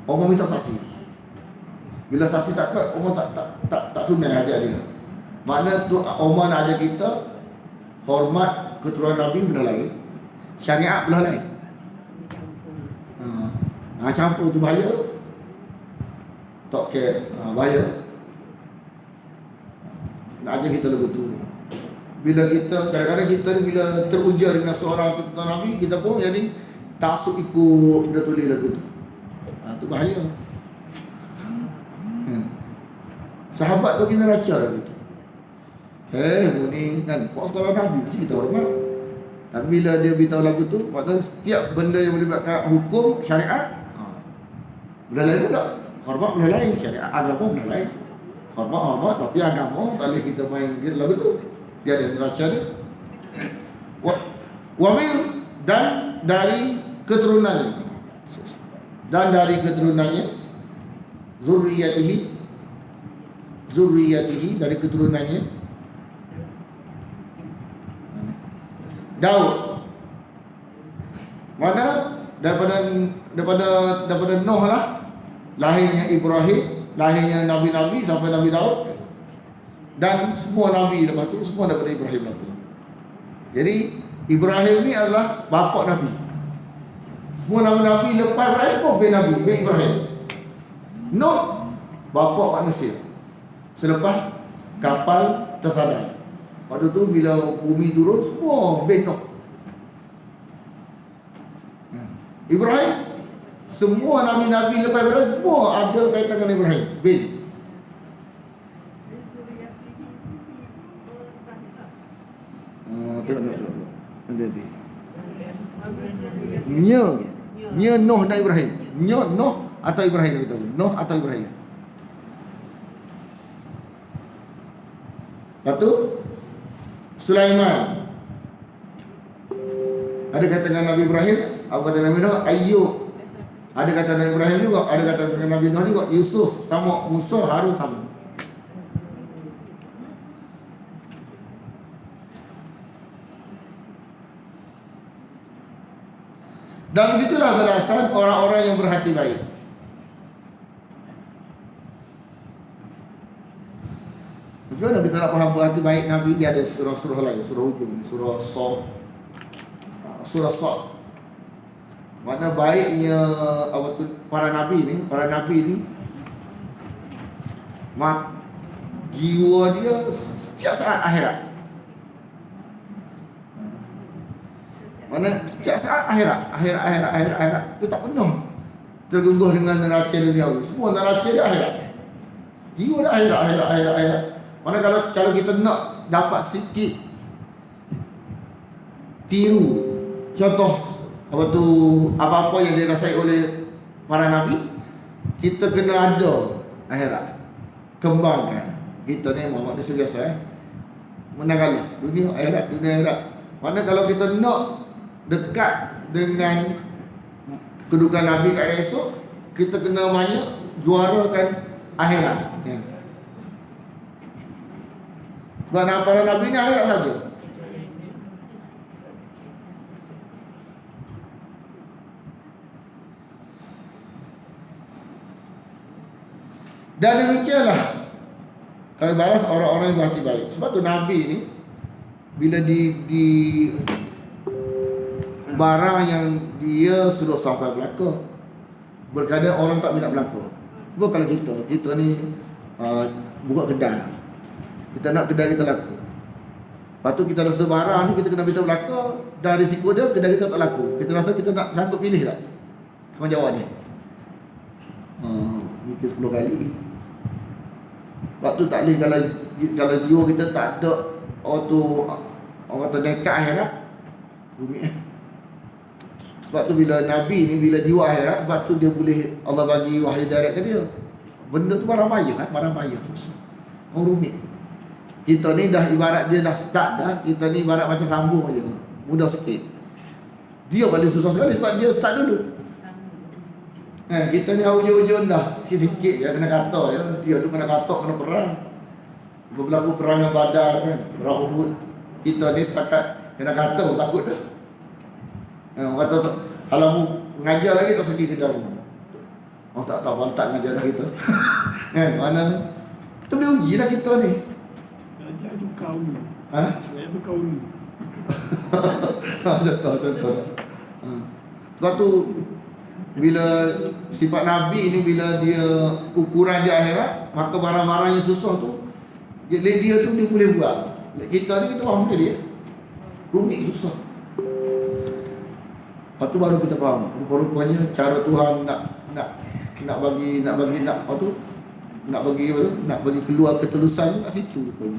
Omar minta saksi. Bila saksi tak kuat, Omar tak tunai hajat dia. Makna tu Omar nak ajar kita hormat keturunan Nabi benda lain, syariat benda lain. Campur tu bahaya. Tak ke bahaya. Nak ajar kita lagu tu. Bila kita, kadang-kadang kita ni bila terujar dengan seorang keturunan Nabi, kita pun jadi taksub ikut dia tulis lagu tu. Tu bahaya. Sahabat tu kita raca lagu tu. Ni kan pak sekolah Nabi mesti kita hormat. Tapi bila dia beritahu lagu tu, maknanya setiap benda yang melibatkan hukum syariat, benda lain pula. Hormat benda lain, syariat agama benda lain. Hormat tapi agama tak boleh kita main lagu tu. Dia ada neraca dia. Wamil dan dari keturunannya. Dan dari keturunannya zurriyatihi dari keturunannya Daud. Mana daripada Nuh lah lahirnya Ibrahim, lahirnya nabi-nabi sampai Nabi Daud, dan semua nabi lepas tu semua daripada Ibrahim lah tu. Jadi Ibrahim ni adalah bapa nabi. Semua nabi-nabi lepas Ibrahim pun bin nabi, bin Ibrahim. Nuh bapa manusia. Selepas kapal tersadai. Waktu tu bila bumi turun semua bin Nuh. Ibrahim, semua nabi-nabi lepas Ibrahim semua ada kaitan dengan Ibrahim bin. Tengok. Nanti. Nya Nuh dan Ibrahim. Nuh atau Ibrahim kita. Nuh atau Ibrahim. Lepas tu Sulaiman. Ada kata dengan Nabi Ibrahim, apa dengan Nabi Nuh? Ayub. Ada kata dengan Ibrahim juga, ada kata dengan Nabi Nuh juga. Yusuf sama, Musa, Harun sama. Dan begitulah balasan orang-orang yang berhati baik. Bagaimana kita nak faham berhati baik Nabi? Dia ada surah-surah lain, surah hujung, surah Sad, surah Sad. Mana baiknya para nabi ni jiwa dia setiap saat akhirat. Mana setiap saat akhirat itu tak penuh tergungguh dengan neraca dunia. Semua neraca dia akhirat. Jiwa dia akhirat. Mana kalau kita nak dapat sikit tiru contoh apa-apa yang dirasai oleh para nabi, kita kena ada akhirat, kembangkan. Kita ni Muhammad ni biasa menanggalah dunia akhirat. Mana kalau kita nak dekat dengan kedudukan nabi kat esok, kita kena banyak juarakan akhirat. Sebab para nabi ni akhirat saja. Dan demikianlah kami balas orang-orang yang berhati baik. Sebab tu Nabi ni bila di barang yang dia sudah sampai belaka, berkadang orang tak minat belaka. Cuba kalau kita ni buka kedai, kita nak kedai kita laku. Lepas tu kita rasa barang ni kita kena beritahu belaka, dan risiko dia kedai kita tak laku. Kita rasa kita nak sanggup pilih tak? Kamu jawab ni. Mikir 10 kali. Waktu tak boleh kalau jiwa kita tak ada orang kata nekat akhirat, rumit. Sebab tu bila Nabi ni, bila jiwa akhirat, sebab tu dia boleh Allah bagi wahyu direct ke dia. Benda tu barang bahaya kan, barang bahaya. Rumit. Kita ni dah ibarat dia dah start dah, kita ni ibarat macam sambung aja. Mudah sikit. Dia paling susah sekali sebab dia start dulu. Kita ni hujung-hujung dah sikit-sikit je kena kata ya. Dia tu kena kata, kena perang. Berlaku perangan Badar kan, perang Uhud. Kita ni setakat kena kata, takut dah. Orang kata kalau mu mengajar lagi tak sedih kita rumah. Orang tak tahu bantak mengajar dah kita. Kan, mana kita boleh uji lah kita ni. Ajar tu kau ni. Ajar tu kau ni. Betul. Sebab tu bila sifat Nabi ni, bila dia ukuran di akhirat, maka barang-barang yang susah tu dia tu dia boleh buat. Kita ni kita faham ke dia rumit, susah. Lepas tu baru kita faham rupa-rupanya cara Tuhan nak bagi keluar ketulusan kat situ rupanya.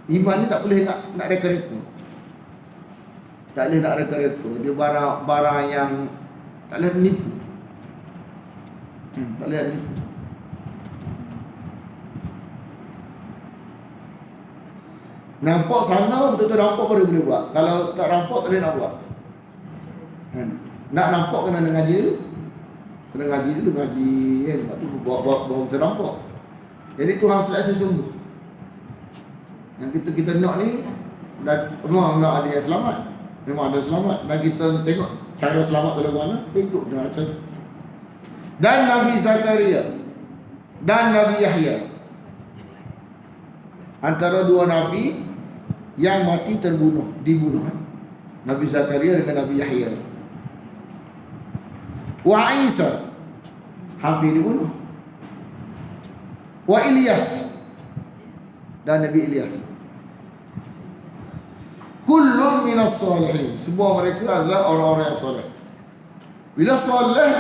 Iman ni tak boleh nak reka-reka. Tak boleh nak reka-reka. Dia barang yang tak boleh menipu. Tak boleh menipu. Nampak sana betul-betul nampak baru boleh buat. Kalau tak nampak tak boleh nak buat. Nak nampak kena ngaji dulu. Kena ngaji dulu, ngaji kan. Lepas tu bawa kita nampak. Jadi Tuhan seleksi sungguh. Yang kita nak ni, dan memang nak ada yang selamat. Memang ada selamat. Dan kita tengok cara selamat tu dari mana? Tengok dia macam. Dan Nabi Zakaria dan Nabi Yahya, antara dua Nabi yang mati dibunuh. Nabi Zakaria dengan Nabi Yahya. Wa Isa hampir dibunuh. Wa Ilyas dan Nabi Ilyas. Kullum minas salihin. Semua mereka adalah orang-orang yang soleh. Bila soleh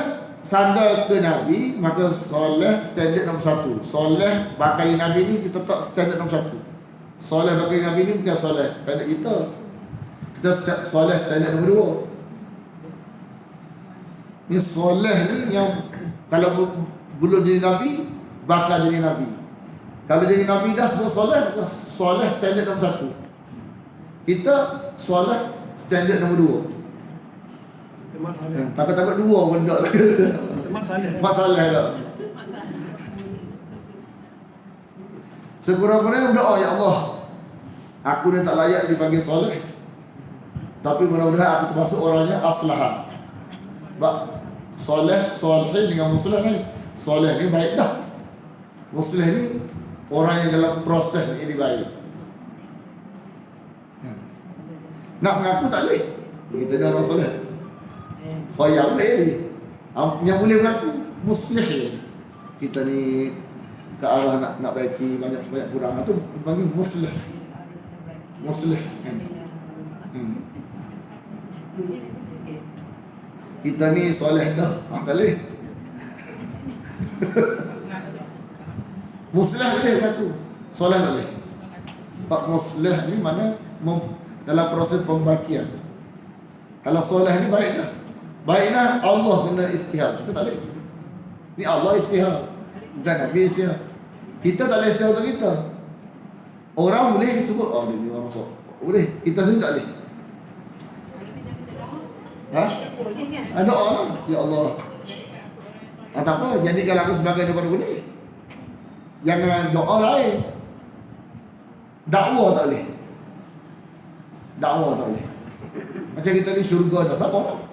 sandar ke Nabi, maka soleh standard nombor 1. Soleh pakai Nabi ni kita tak standard nombor 1. Soleh pakai Nabi ni bukan soleh standard kita. Kita soleh standard nombor 2. Ni soleh ni yang kalau belum jadi Nabi, bakal jadi Nabi. Kalau jadi Nabi dah semua soleh standard nombor 1. Kita soleh standard nombor 2. Takut-takut 2 pun tak. Masalah tak. Sekurang-kurangnya berdoa, ya Allah, aku ni tak layak dipanggil soleh, tapi mudah-mudahan aku termasuk orangnya aslah. Sebab soleh dengan muslim ni, soleh ni baik dah. Muslim ni orang yang dalam proses ini baik. Nak mengaku tak boleh. Kita ni orang soleh. Khoyam boleh. Yang boleh mengaku muslih. Kita ni ke arah nak baiki banyak kurang tu panggil muslih. Kan. Kita ni soleh dah. Tak boleh. Muslih boleh mengaku. Soleh tak boleh. Pak muslih ni mana dalam proses pembakian. Kalau soleh ni baiklah. Baiklah Allah kena istihad. Kita tak boleh. Ni Allah istihad. Bukan Nabi istihad. Kita tak boleh istihad untuk kita. Orang boleh sebut, oh dia ni orang masuk. Boleh. Kita sendiri tak boleh. Ha? Boleh kan? Doa lah. Ya Allah. Tak apa. Jadikan aku sebagai daripada boleh. Jangan doa lain. Dakwah tak boleh. Dakwah tak boleh. Macam kita ni syurga dah. Siapa orang?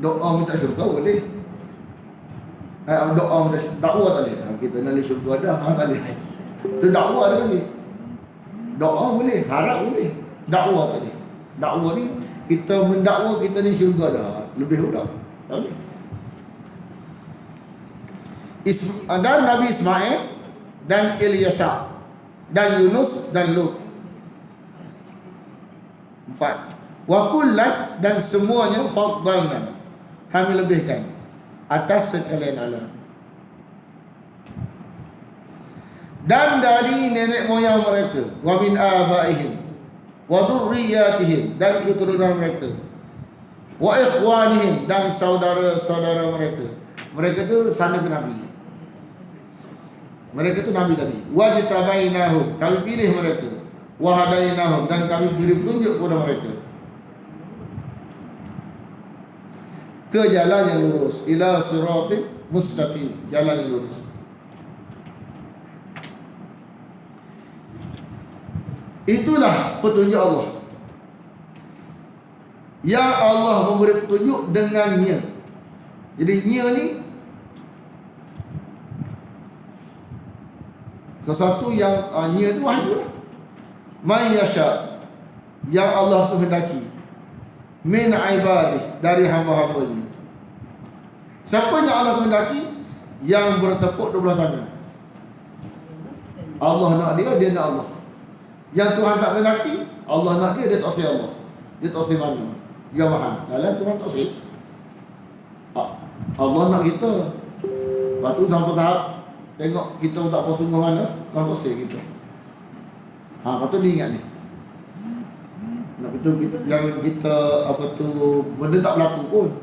Doa minta syurga boleh. Doa minta dakwah tak boleh. Kita nak syurga dah. Tak boleh. Itu dakwah tak boleh. Doa boleh. Harap boleh. Dakwah tak boleh. Dakwah ni kita mendakwa kita ni syurga dah. Lebih udah. Tak boleh. Dan Nabi Ismail dan Ilyasa dan Yunus dan Lut. 4. Wa kullan, dan semuanya faddalna, kami lebihkan atas sekalian alam. Dan dari nenek moyang mereka, wa min abaihim wa dzurriyyatihim, dan keturunan mereka, wa ikhwanihim, dan saudara-saudara mereka. Mereka tu sanak Nabi. Mereka tu Nabi tadi. Wajtabainahum, kami pilih mereka. Wahadainahum, dan kami beri petunjuk kepada mereka ke jalan yang lurus. Ila siratin mustaqim, jalan yang lurus. Itulah petunjuk Allah. Yang Allah memberi petunjuk dengannya. Jadi nya ni sesuatu yang nya tu wahyu. Man yasha, yang Allah kehendaki, min ibadih, dari hamba-hambanya. Siapa yang Allah kehendaki? Yang bertepuk 12 tangan. Allah nak dia, dia nak Allah. Yang Tuhan tak kehendaki, Allah nak dia, dia tak usah Allah. Dia tak usah mana. Dia maha. Dalam Tuhan tak usah. Allah nak kita. Lepas tu sampai tahap tengok kita tak apa sungguh mana, Tuhan tak usah kita. Lepas tu dia ingat ni. Nak itu yang kita apa tu benda tak berlaku pun.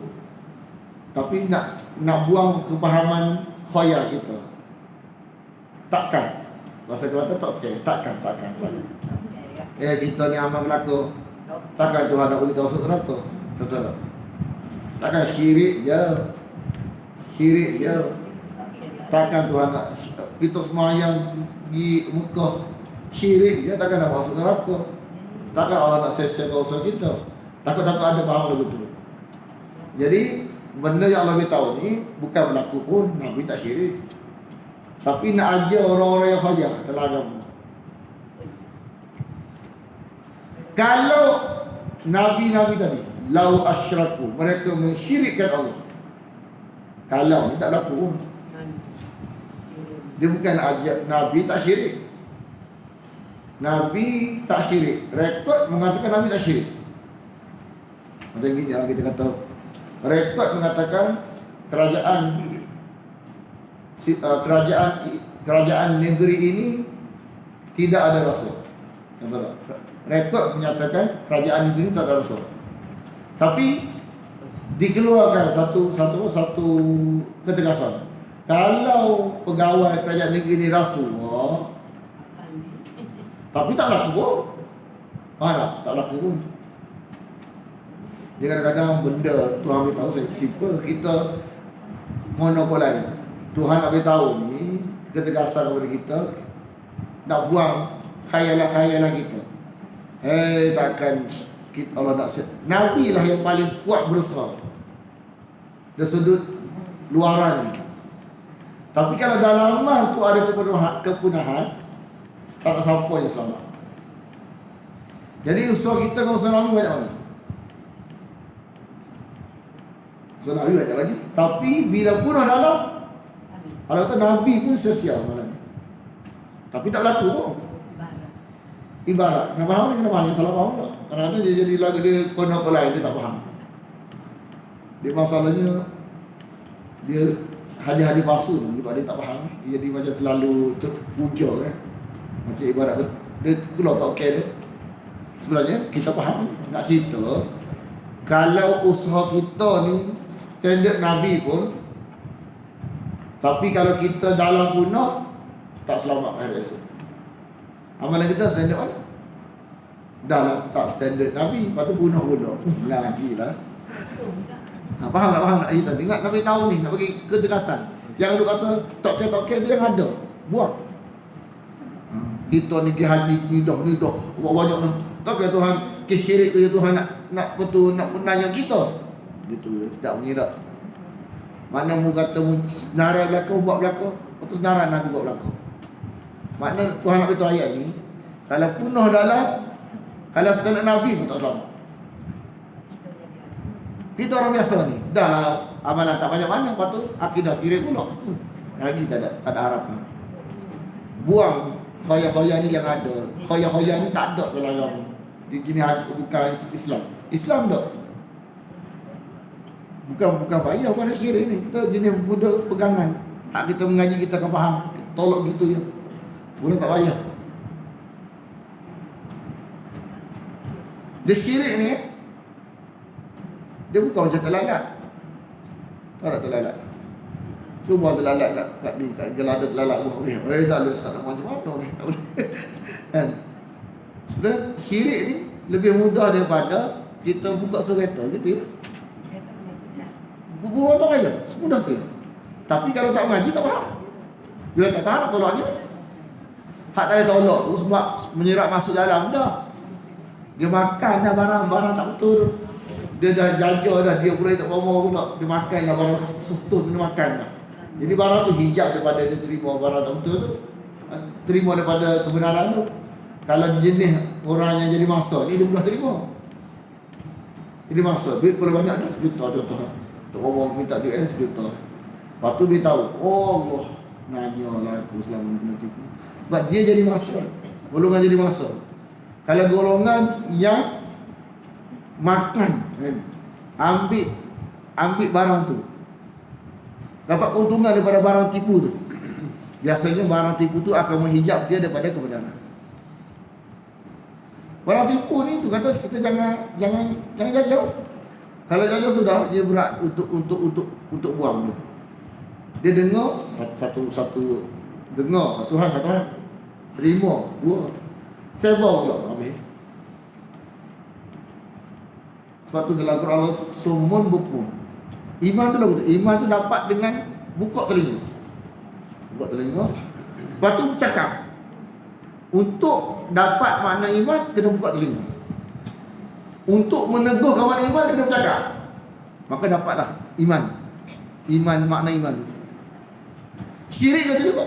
Tapi nak buang kepahaman khayal kita. Takkan. Bahasa Kelantan tak okey. Takkan. Kita ni amal berlaku. Takkan Tuhan nak kita masuk neraka. Betul tak? Takkan syirik je. Takkan Tuhan nak kita semayang di Mekah syirik je, takkan nak masuk neraka. Takkan Allah nak sesat dosa kita. Takkan ada faham begitu. Jadi benda yang Allah beritahu ni bukan berlaku pun Nabi tak syirik. Tapi nak ajar orang-orang yang fajar dalam agama. Kalau Nabi-Nabi tadi lau asyraku, mereka mensyirikkan Allah. Kalau ni tak berlaku pun. Dia bukan ajar Nabi tak syirik. Nabi tak syirik. Rekod mengatakan Nabi tak syirik. Macam gini lah kita kata. Rekod mengatakan kerajaan negeri ini tidak ada rasul. Rekod menyatakan kerajaan negeri ini tak ada rasul. Tapi dikeluarkan satu ketegasan. Kalau pegawai kerajaan negeri ini Rasulullah, tapi tak laku pun. Tak laku pun. Dia kadang-kadang benda Tuhan beritahu simple, kita monopolize. Tuhan nak beritahu ni ketegasan kepada kita, nak buang khayalan kita. Takkan kita, Allah nak Nabi lah yang paling kuat berusaha dari sudut luaran ni. Tapi kalau dalaman tu ada kepunahan, tak sampai je selamat. Jadi usaha kita dengan usaha Nabi banyak mana? Usaha Nabi banyak lagi. Tapi bila punah dalam, kalau kata Nabi pun sia-sia malam ni. Tapi tak berlaku pun. Ibarat. Nak faham ni kena faham. Yang salah faham tak? Kadang-kadang dia jadi lagu dia kono pelai, dia tak faham. Dia masalahnya dia hadis-hadis palsu sebab dia tak faham. Dia jadi macam terlalu terpuja kan. Macam ibarat Dia keluar tak okey tu. Sebenarnya kita faham nak cerita kalau usaha kita ni standard Nabi pun, tapi kalau kita dalam punah tak selamat hari esok. Amalan kita standard mana? Dah lah tak standard Nabi, lepas tu punah pula. Lagi lah. Faham tak kita? Ingat Nabi tahu ni, nak bagi ketegasan. Yang duk kata tak okey tu yang ada. Buang. Kita ni pergi haji ni dah banyak ni. Tak kata Tuhan kesyirik tu Tuhan nak betul nak menanya kita. Gitu sedap bunyi tak? Mana mu kata mu senarai belaka buat belaka, lepas tu senarai Nabi buat belaka. Makna Tuhan nak beritahu ayat ni, kalau punah dalam kalau standard Nabi pun tak selamat. Kita orang biasa ni dah lah amalan tak banyak mana, lepas tu akidah kira pula. Lagi tak ada harapan. Buang khayal-khayal ni yang ada. Khayal-khayal ni tak ada dalam gini bukan Islam. Islam tak. Bukan payah pada syirik ni. Kita jenis muda pegangan. Tak kita mengaji kita akan faham. Kita tolak gitu je. Boleh tak payah. Dia syirik ni dia bukan macam terlalat. Tak terlalat. Cuba terlalat kat ni, kat jelada terlalat buah ni. Tak boleh start macam mana ni. Tak boleh. Kan? Sebenarnya syirik ni lebih mudah daripada kita buka sereta gitu ya. Buku tak payah. Semudah tu. Tapi kalau tak mengaji tak faham. Bila tak faham nak tolaknya. Hak tak ada tolak tu sebab menyerap masuk dalam dah. Dia makan dah barang tak betul. Dia dah jajah dah, dia boleh tak ngomong pula. Dia makan dah barang sutut dia makan dah. Jadi barang tu hijab daripada dia terima barang tak betul tu. Terima daripada kebenaran tu. Kalau jenis orang yang jadi masa ni dia mudah terima. Jadi masa duit kalau banyak dah sejuta contoh. Untuk ngomong minta duit sejuta. Lepas tu dia tahu, oh Allah nanya lah aku selama ni kena tipu. Sebab dia jadi masa. Golongan jadi masa. Kalau golongan yang makan kan, ambil barang tu, dapat keuntungan daripada barang tipu tu. Biasanya barang tipu tu akan menghijab dia daripada kebenaran. Barang tipu ni tu kata kita jangan jajah. Kalau jajah sudah dia berat untuk buang dia. Dia dengar satu dengar satu hal terima dua sebar pula habis. Sebab tu dalam Quran Allah sumun bukmun. Iman tu lagu tu. Iman tu dapat dengan buka telinga. Buka telinga. Lepas tu cakap. Untuk dapat makna iman kena buka telinga. Untuk meneguh kawan iman kena bercakap. Maka dapatlah iman. Iman makna iman tu. Syirik kata juga.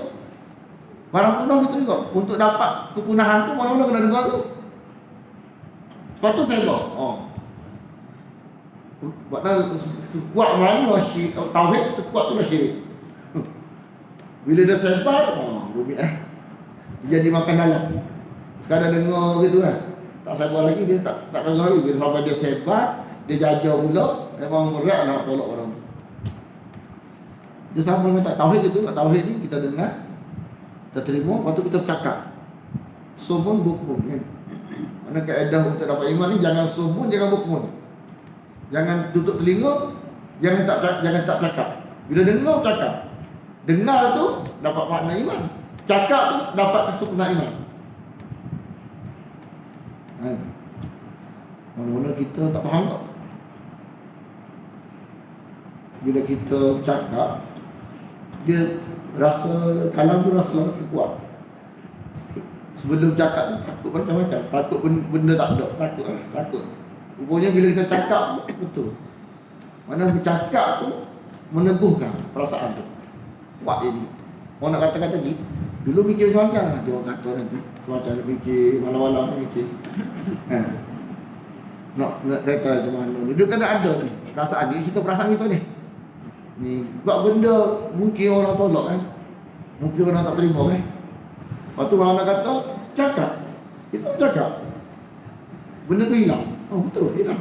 Barang punah itu juga. Untuk dapat kepunahan tu mana-mana kena dengar tu. Lepas tu saya buat. Padahal kuat mana tauhid sekuat tu lah syirik. Bila dia sebar, rumit dia jadi makan dalam. Sekadar dengar gitu kan. Tak sabar lagi dia tak kagak. Bila sampai dia sebar, dia jajah pula, memang berat nak tolak orang tu. Dia sama dengan tak tauhid gitu. Kat tauhid ni kita dengar, kita terima, lepas tu kita bercakap. Sumun bukmun kan. Mana kaedah untuk dapat iman ni, jangan sumun, jangan bukmun. Jangan tutup telinga, jangan tak cakap. Bila dengar cakap. Dengar tu dapat makna iman. Cakap tu dapat kesempurnaan iman. Mana-mana kita tak faham tak? Bila kita cakap, dia rasa dalam tu rasa kuat. Sebelum cakap tu takut macam-macam. Takut benda tak ada. Takut. Rupanya bila kita cakap betul. Mana bercakap tu meneguhkan perasaan tu. Kuat dia ni. Orang nak kata-kata ni, dulu mikir macam-macam. Dia orang kata nanti macam fikir, malam-malam fikir. Nak kata macam mana. Dia kena ada ni. Perasaan ni, cerita perasaan kita ni. Ni buat benda mungkin orang tolak kan. Mungkin orang tak terima kan. Lepas tu orang nak kata, cakap. Kita cakap. Benda tu hilang. Betul, hilang.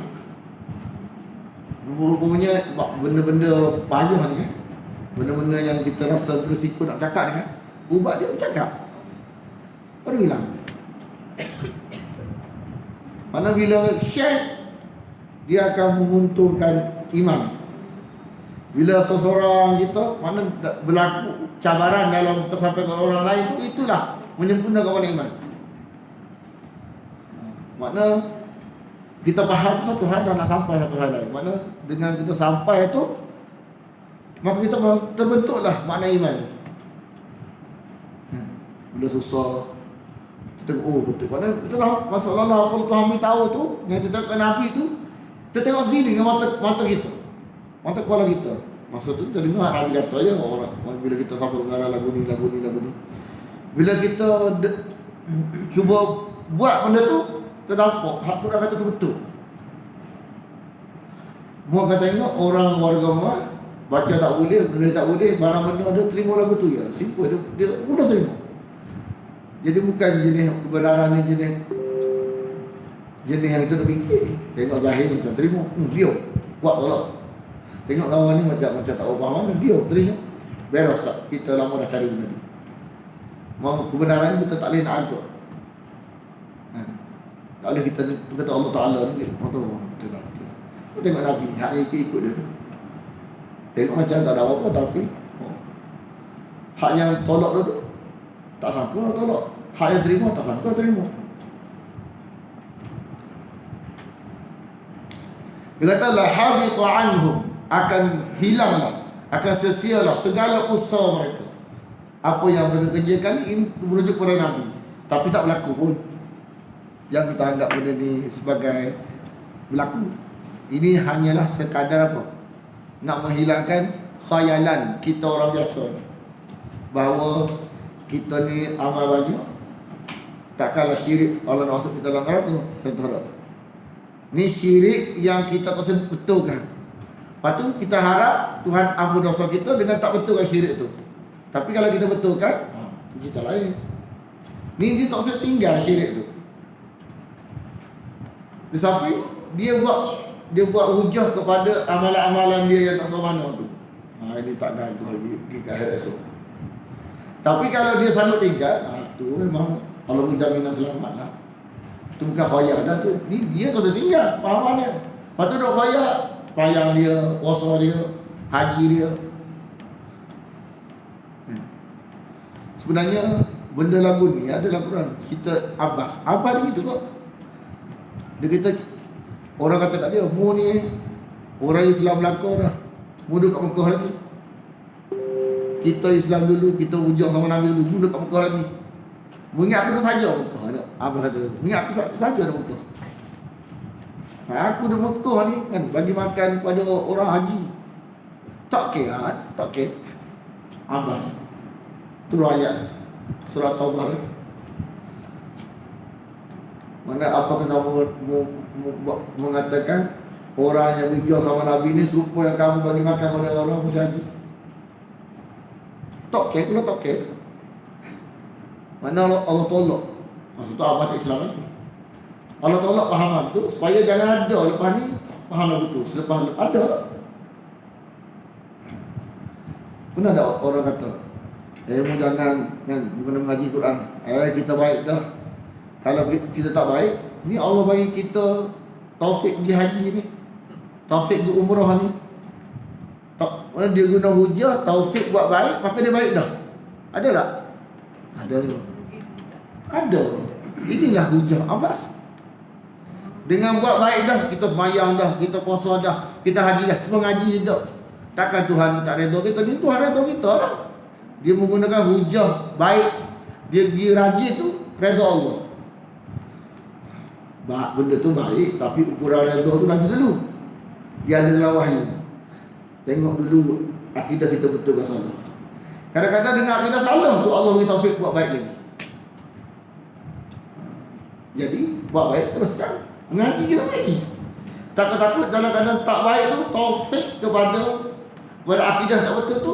Rupanya benda-benda payah ni kan. Benda-benda yang kita rasa berisiko nak cakap ni kan. Ubat dia bercakap. Baru hilang. Mana bila syekh, dia akan menguntungkan iman. Bila seseorang kita mana berlaku cabaran dalam tersampaikan orang lain tu, itulah menyempurnakan iman. Makna kita faham satu hal dan nak sampai satu hal lain. Makna dengan kita sampai tu, maka kita terbentuklah makna iman. Bila susah, kita betul. Makna kita dah masalah kalau Tuhan tahu tu, yang kita tengok Nabi tu, kita tengok sendiri dengan mata kita, mata kepala kita. Maksud tu kita dengar Nabi kata ya orang. Bila kita sampai mengarah lagu ni. Bila kita cuba buat benda tu, kita nampak hak Quran kata tu betul. Mua kata tengok orang warga rumah baca tak boleh, benda tak boleh, barang benda ada, terima lagu tu ya. Simple, dia mudah terima. Jadi bukan jenis kebenaran ni jenis yang kita nak fikir. Tengok zahir macam terima, dia kuat tolak. Tengok kawan ni macam tak faham, dia terima. Beres tak? Kita lama dah cari benda ni. Mau kebenaran kita tak boleh nak agak. Tak boleh kita kata Allah Ta'ala ni, betul lah. Tengok Nabi, hak yang ikut dia tu. Tengok macam tak ada apa-apa, tapi hak yang tolak tu tak sangka tolak. Hak yang terima tak sangka terima. Dia kata la habitu anhum, akan hilanglah, akan sia-sialah segala usaha mereka. Apa yang mereka kerjakan ini merujuk pada Nabi, tapi tak berlaku pun. Yang kita anggap benda ni sebagai berlaku. Ini hanyalah sekadar apa? Nak menghilangkan khayalan kita orang biasa, bahawa kita ni amal banyak, takkanlah syirik Allah nak masuk kita dalam neraka. Contoh ni syirik yang kita tak betulkan. Lepas tu kita harap Tuhan ampun dosa kita dengan tak betulkan syirik tu. Tapi kalau kita betulkan, kita lain. Ni dia tak usah tinggal syirik tu. Di samping dia buat hujah kepada amalan-amalan dia yang tak semana tu. Ini tak ganggu lagi pergi ke akhirat esok. Tapi kalau dia sanggup tinggal, tu memang Allah menjaminan selamat lah. Itu bukan khayal dah tu. Ni dia tak usah tinggal pahamannya. Lepas tu duk khayal, payang dia, puasa dia, haji dia. Sebenarnya benda lagu ni ada dalam Quran. Kita Abbas ni gitu kok. Dia kata, orang kata kat dia, mu ni orang Islam belakang dah, mu duduk kat Mekah lagi. Kita Islam dulu, kita hujung sama Nabi dulu, mu duduk kat Mekah lagi. Mu ingat aku dah saja Mekah. Apa kata, ingat aku saja dah Mekah. Aku dah Mekah ni kan, bagi makan pada orang haji. Tak kira, tak kira. Abbas tu ayat surah Taubah. Mana apakah kamu mengatakan orang yang berjuang sama Nabi ni serupa yang kamu bagi makan pada orang masa haji? Toke, kalau toke. Mana Allah tolak. Maksud tu abad Islam ni. Allah tolak pahaman tu supaya jangan ada lepas ni faham lagu tu. Selepas ada. Pernah ada orang kata, mu jangan bukan mengaji Quran. Kita baik dah. Kalau kita tak baik, ni Allah bagi kita taufik pergi haji ni, taufik pergi umrah ni. Mana dia guna hujah, taufik buat baik, maka dia baik dah. Ada tak? Ada. Ada. Inilah hujah Abbas. Dengan buat baik dah, kita semayang dah, kita puasa dah, kita haji dah, cuma ngaji dah. Takkan Tuhan tak redha kita? Ni Tuhan redha kita lah. Dia menggunakan hujah baik, dia pergi rajin tu redha Allah. Benda tu baik, tapi ukuran redha tu nanti dulu. Dia ada dalam wahyu. Tengok dulu akidah kita betul ke salah. Kadang-kadang dengar akidah salah tu Allah beri taufik buat baik lagi. Jadi buat baik teruskan. Mengaji kita lagi. Takut-takut dalam keadaan tak baik tu taufik kepada akidah tak betul tu.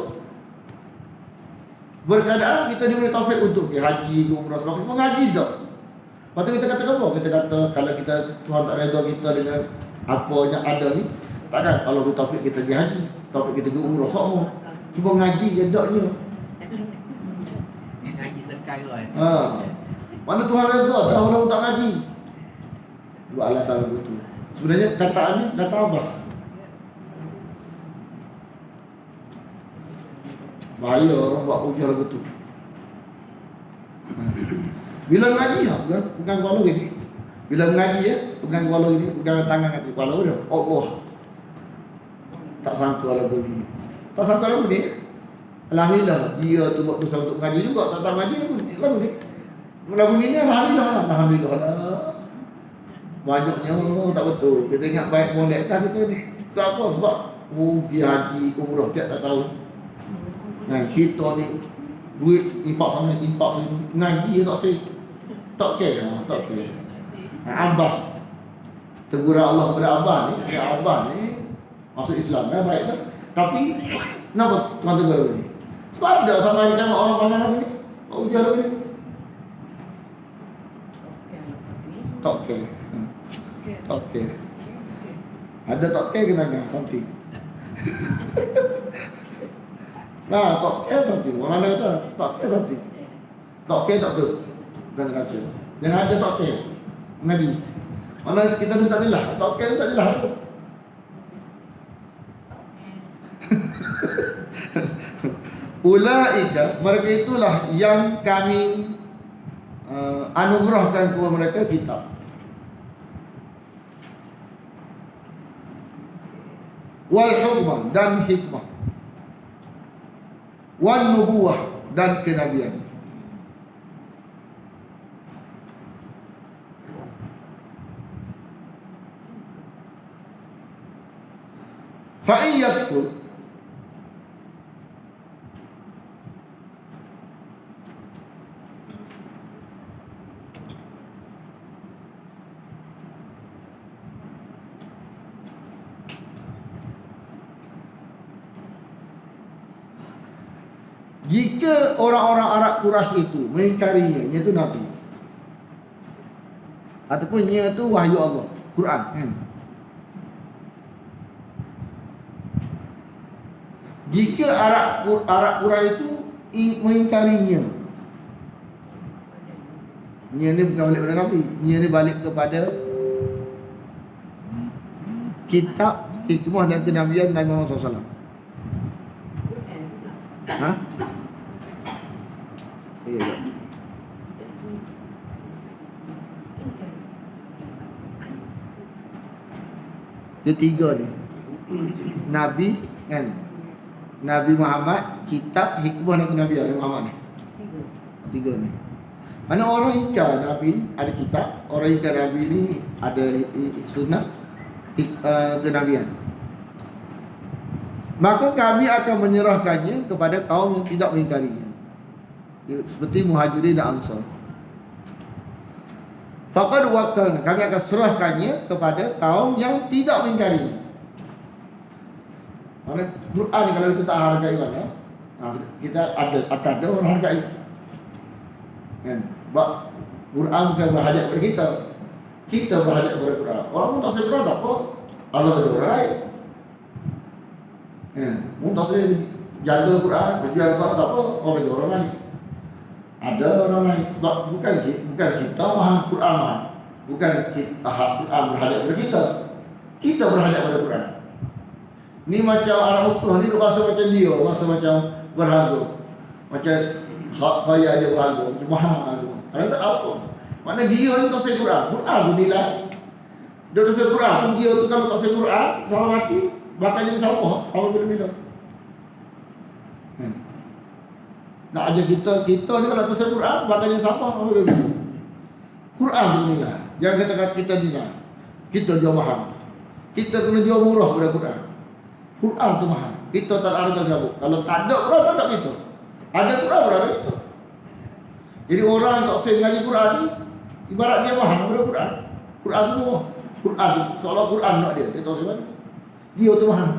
Berkeadaan kita diberi taufik untuk haji, umrah, selama mengaji tak. Lepas tu kita kata apa? Kita kata kalau kita Tuhan tak redha kita dengan apa yang ada ni, takkan kalau beri taufik kita pergi haji, taufik kita pergi umrah semua. Cuma ngaji je daknya. Ngaji sekai lah. Mana Tuhan redha dah orang tak ngaji. Dua alasan begitu. Sebenarnya kataan ni kata Abbas. Bahaya orang buat ujian begitu. Bila ngaji ya, pegang kepala gini. Bila ngaji ya, pegang kepala gini, pegang tangan kat kepala dia. Allah. Tak sangka lagu ni. Tak sangka lagu ni. Alhamdulillah dia tu buat dosa untuk ngaji juga, tak tahu ngaji lagu ni. Lagu ni alhamdulillah, alhamdulillah. Banyaknya tak betul. Kita ingat baik molek dah kita ni. Sebab apa? Sebab pergi haji, umrah dia tak tahu. Nah, kita ni duit impak sana, ngaji tak sih. Tak kira, tak kira. Abbas teguran Allah kepada Abah ni, Abah ni masuk Islam dah baik dah. Tapi kenapa Tuhan tegur ni? Sebab ada sama dengan orang panggil apa ni? Ujian apa ni? Tak kira. Tak kira. Ada tak kira kena kan something. Nah, tak kira something. Orang lain kata tak kira something. Tak kira tak tu. Bukan neraka. Yang ada tak kira. Ngaji. Mana kita tu tak jelas. Tak kira tak jelas. Ulaika, mereka itulah yang kami anugerahkan kepada mereka kitab. Wal hukmah dan hikmah. Wal nubuwah dan kenabian. Fa'iyakfur, jika orang-orang Arab Quraisy itu mengingkarinya, iaitu Nabi, ataupun ia itu wahyu Allah, Quran kan? Jika Arab Quraisy itu mengingkarinya, ia ni bukan balik pada Nabi, ia ni balik kepada kitab, hikmah dan kenabian Nabi Muhammad SAW. Ha? Ya, ya. Dia tiga ni. Nabi kan? Nabi Muhammad, kitab, hikmah dan kenabian Nabi Muhammad ni. Tiga ni. Mana orang ingkar Nabi ada kitab, orang ingkar Nabi ni ada sunnah, kenabian. Maka kami akan menyerahkannya kepada kaum yang tidak mengingkarinya, seperti Muhajirin dan Ansar. Faqad wakalna, kami akan serahkannya kepada kaum yang tidak mengingkarinya. Mana Quran ni kalau kita tak hargai mana, kita akan ada orang hargai. Kan? Sebab Quran bukan berhajat kepada kita. Kita berhajat kepada Quran. Orang pun tak seberapa apa. Allah ada orang lain. Mungkin tak saya jaga Quran, berjuang tak apa, orang orang lain. Ada orang lain. Sebab bukan kita faham Quran faham. Bukan Quran berhajat kepada kita. Kita berhajat kepada Quran. Ni macam Arab Mekah ni rasa macam dia, rasa macam berharga. Macam hak kaya dia berharga, macam mahal tu. Ada tak apa. Maknanya dia ni tak say Quran. Quran tu nilai. Dia tak say Quran tu, dia tu kalau tak say Quran, salah mati, bakal jadi sampah sampai bila-bila. Nak ajar kita ni kalau tak say Quran, bakal jadi sampah sampai bila-bila. Quran tu nilai. Jangan kata kita nilai. Kita jual mahal. Kita kena jual murah pada Quran. Quran tu mahal. Kita tak ada harga siapa. Kalau tak ada Quran, tak ada kita. Ada Quran, ada kita. Jadi orang yang tak say mengaji Quran ni, ibarat dia mahal pada Quran. Quran tu mahal. Quran tu, seolah Quran nak dia. Dia tak say mana. Dia tu mahal.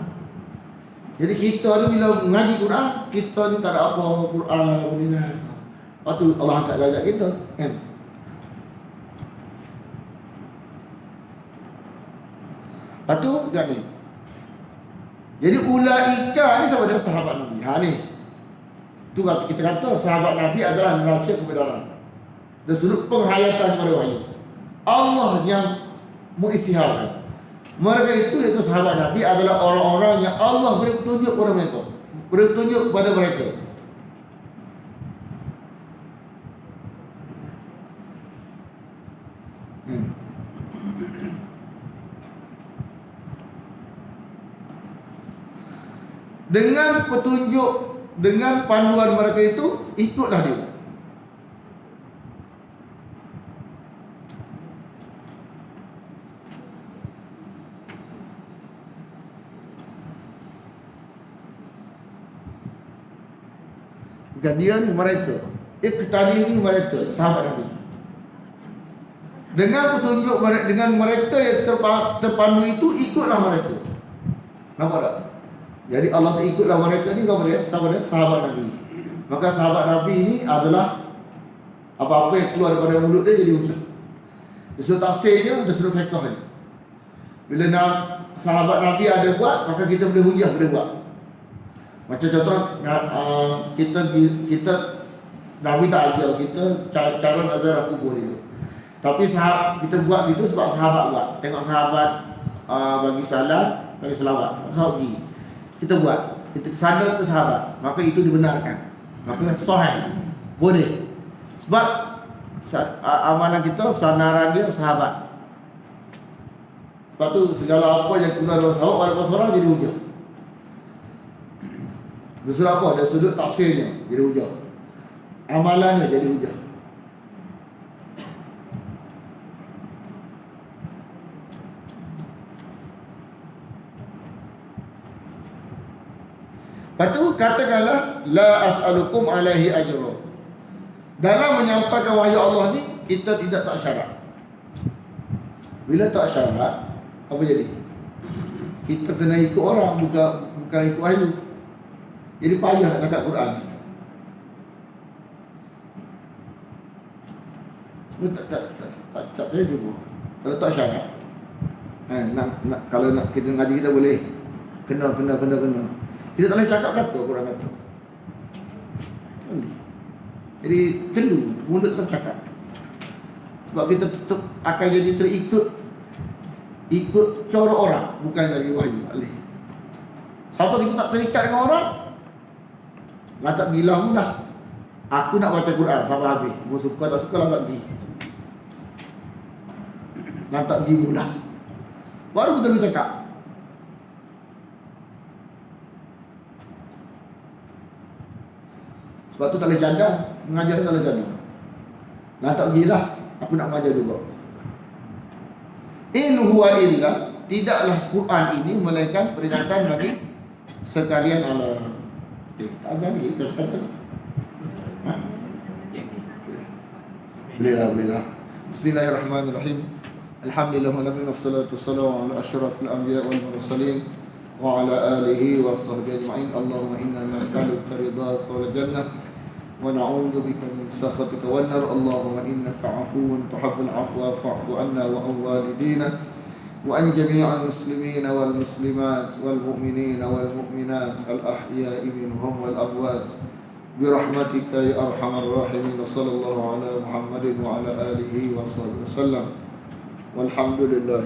Jadi kita tu bila mengaji Quran, kita ni tak ada apa Quran lah. Lepas tu Allah angkat derajat kita. Kan? Lepas tu, lihat ni. Jadi ulaika ni sama dengan sahabat Nabi. Ha ni. Tu kita kata sahabat Nabi adalah neraca kebenaran. dari sudut penghayatan kepada wahyu. Allah yang mengisytiharkan. Mereka itu iaitu sahabat Nabi adalah orang-orang yang Allah beri petunjuk kepada mereka, beri petunjuk kepada mereka. Dengan petunjuk, dengan panduan mereka itu, ikutlah dia. Bukan dia ni, mereka. Iqtadi ni mereka, sahabat Nabi. Dengan petunjuk, dengan mereka yang terpandu itu, ikutlah mereka. Nampak tak? Jadi Allah ikutlah mereka ni, kau dia, sahabat Nabi. Maka sahabat Nabi ini adalah apa-apa yang keluar daripada mulut dia jadi hujah. Dia suruh tafsir je, dia suruh fiqh je. Bila nak sahabat Nabi ada buat, maka kita boleh hujah, boleh buat. Macam contoh, kita Nabi tak ajar kita cara nazar kubur dia. Tapi kita buat itu sebab sahabat buat. Tengok sahabat bagi salam, bagi selawat, sahabat pergi. Kita buat, kita kesana ke sahabat, maka itu dibenarkan, maka sahih, boleh. Sebab amalan kita, sanaran dia sahabat. Sebab tu segala apa yang keluar dari sahabat, walaupun seorang jadi hujah. Dari sudut apa? Dari sudut tafsirnya jadi hujah, amalannya jadi hujah. Lepas tu katakanlah la as'alukum alaihi ajra. Dalam menyampaikan wahyu Allah ni, kita tidak tak syarat. Bila tak syarat, apa jadi? Kita kena ikut orang, bukan ikut wahyu. Jadi payah nak cakap Quran. Tak payah juga. Kalau tak syarat. Kalau nak kita ngaji kita boleh. Kena. Kita tak boleh cakap berapa Quran kata. Jadi perlu mulut tak cakap. Sebab kita tetap akan jadi ikut cara orang, bukan dari wahyu alih. Siapa kita tak terikat dengan orang, lantak bilang dah, aku nak baca Quran sampai habis. Mau suka tak suka lantak pergi. Lantak pergi mula. Baru kita boleh cakap. Sebab tu tak boleh cadang, mengajar tak boleh cadang. Lantak pergilah, aku nak mengajar juga. In huwa illa, tidaklah Quran ini melainkan peringatan bagi sekalian Allah. Tak jadi dah sekali. Bolehlah. Bismillahirrahmanirrahim. Alhamdulillah wassalatu wassalamu ala asyrafil anbiya wal mursalin wa ala alihi wa sahbihi ajma'in. Allahumma inna nas'aluka ridhaka wal jannah wa na'udzu bika min sakhatika wan nar. Allahumma innaka 'afuwun tuhibbul 'afwa fa'fu 'anna wa 'an walidina wa an jami'al muslimina wal muslimat wal mu'minina wal mu'minat al ahya'i minhum wal amwat bi rahmatika ya arhamar rahimin. Sallallahu ala Muhammadin wa ala alihi wa sallam. Walhamdulillah.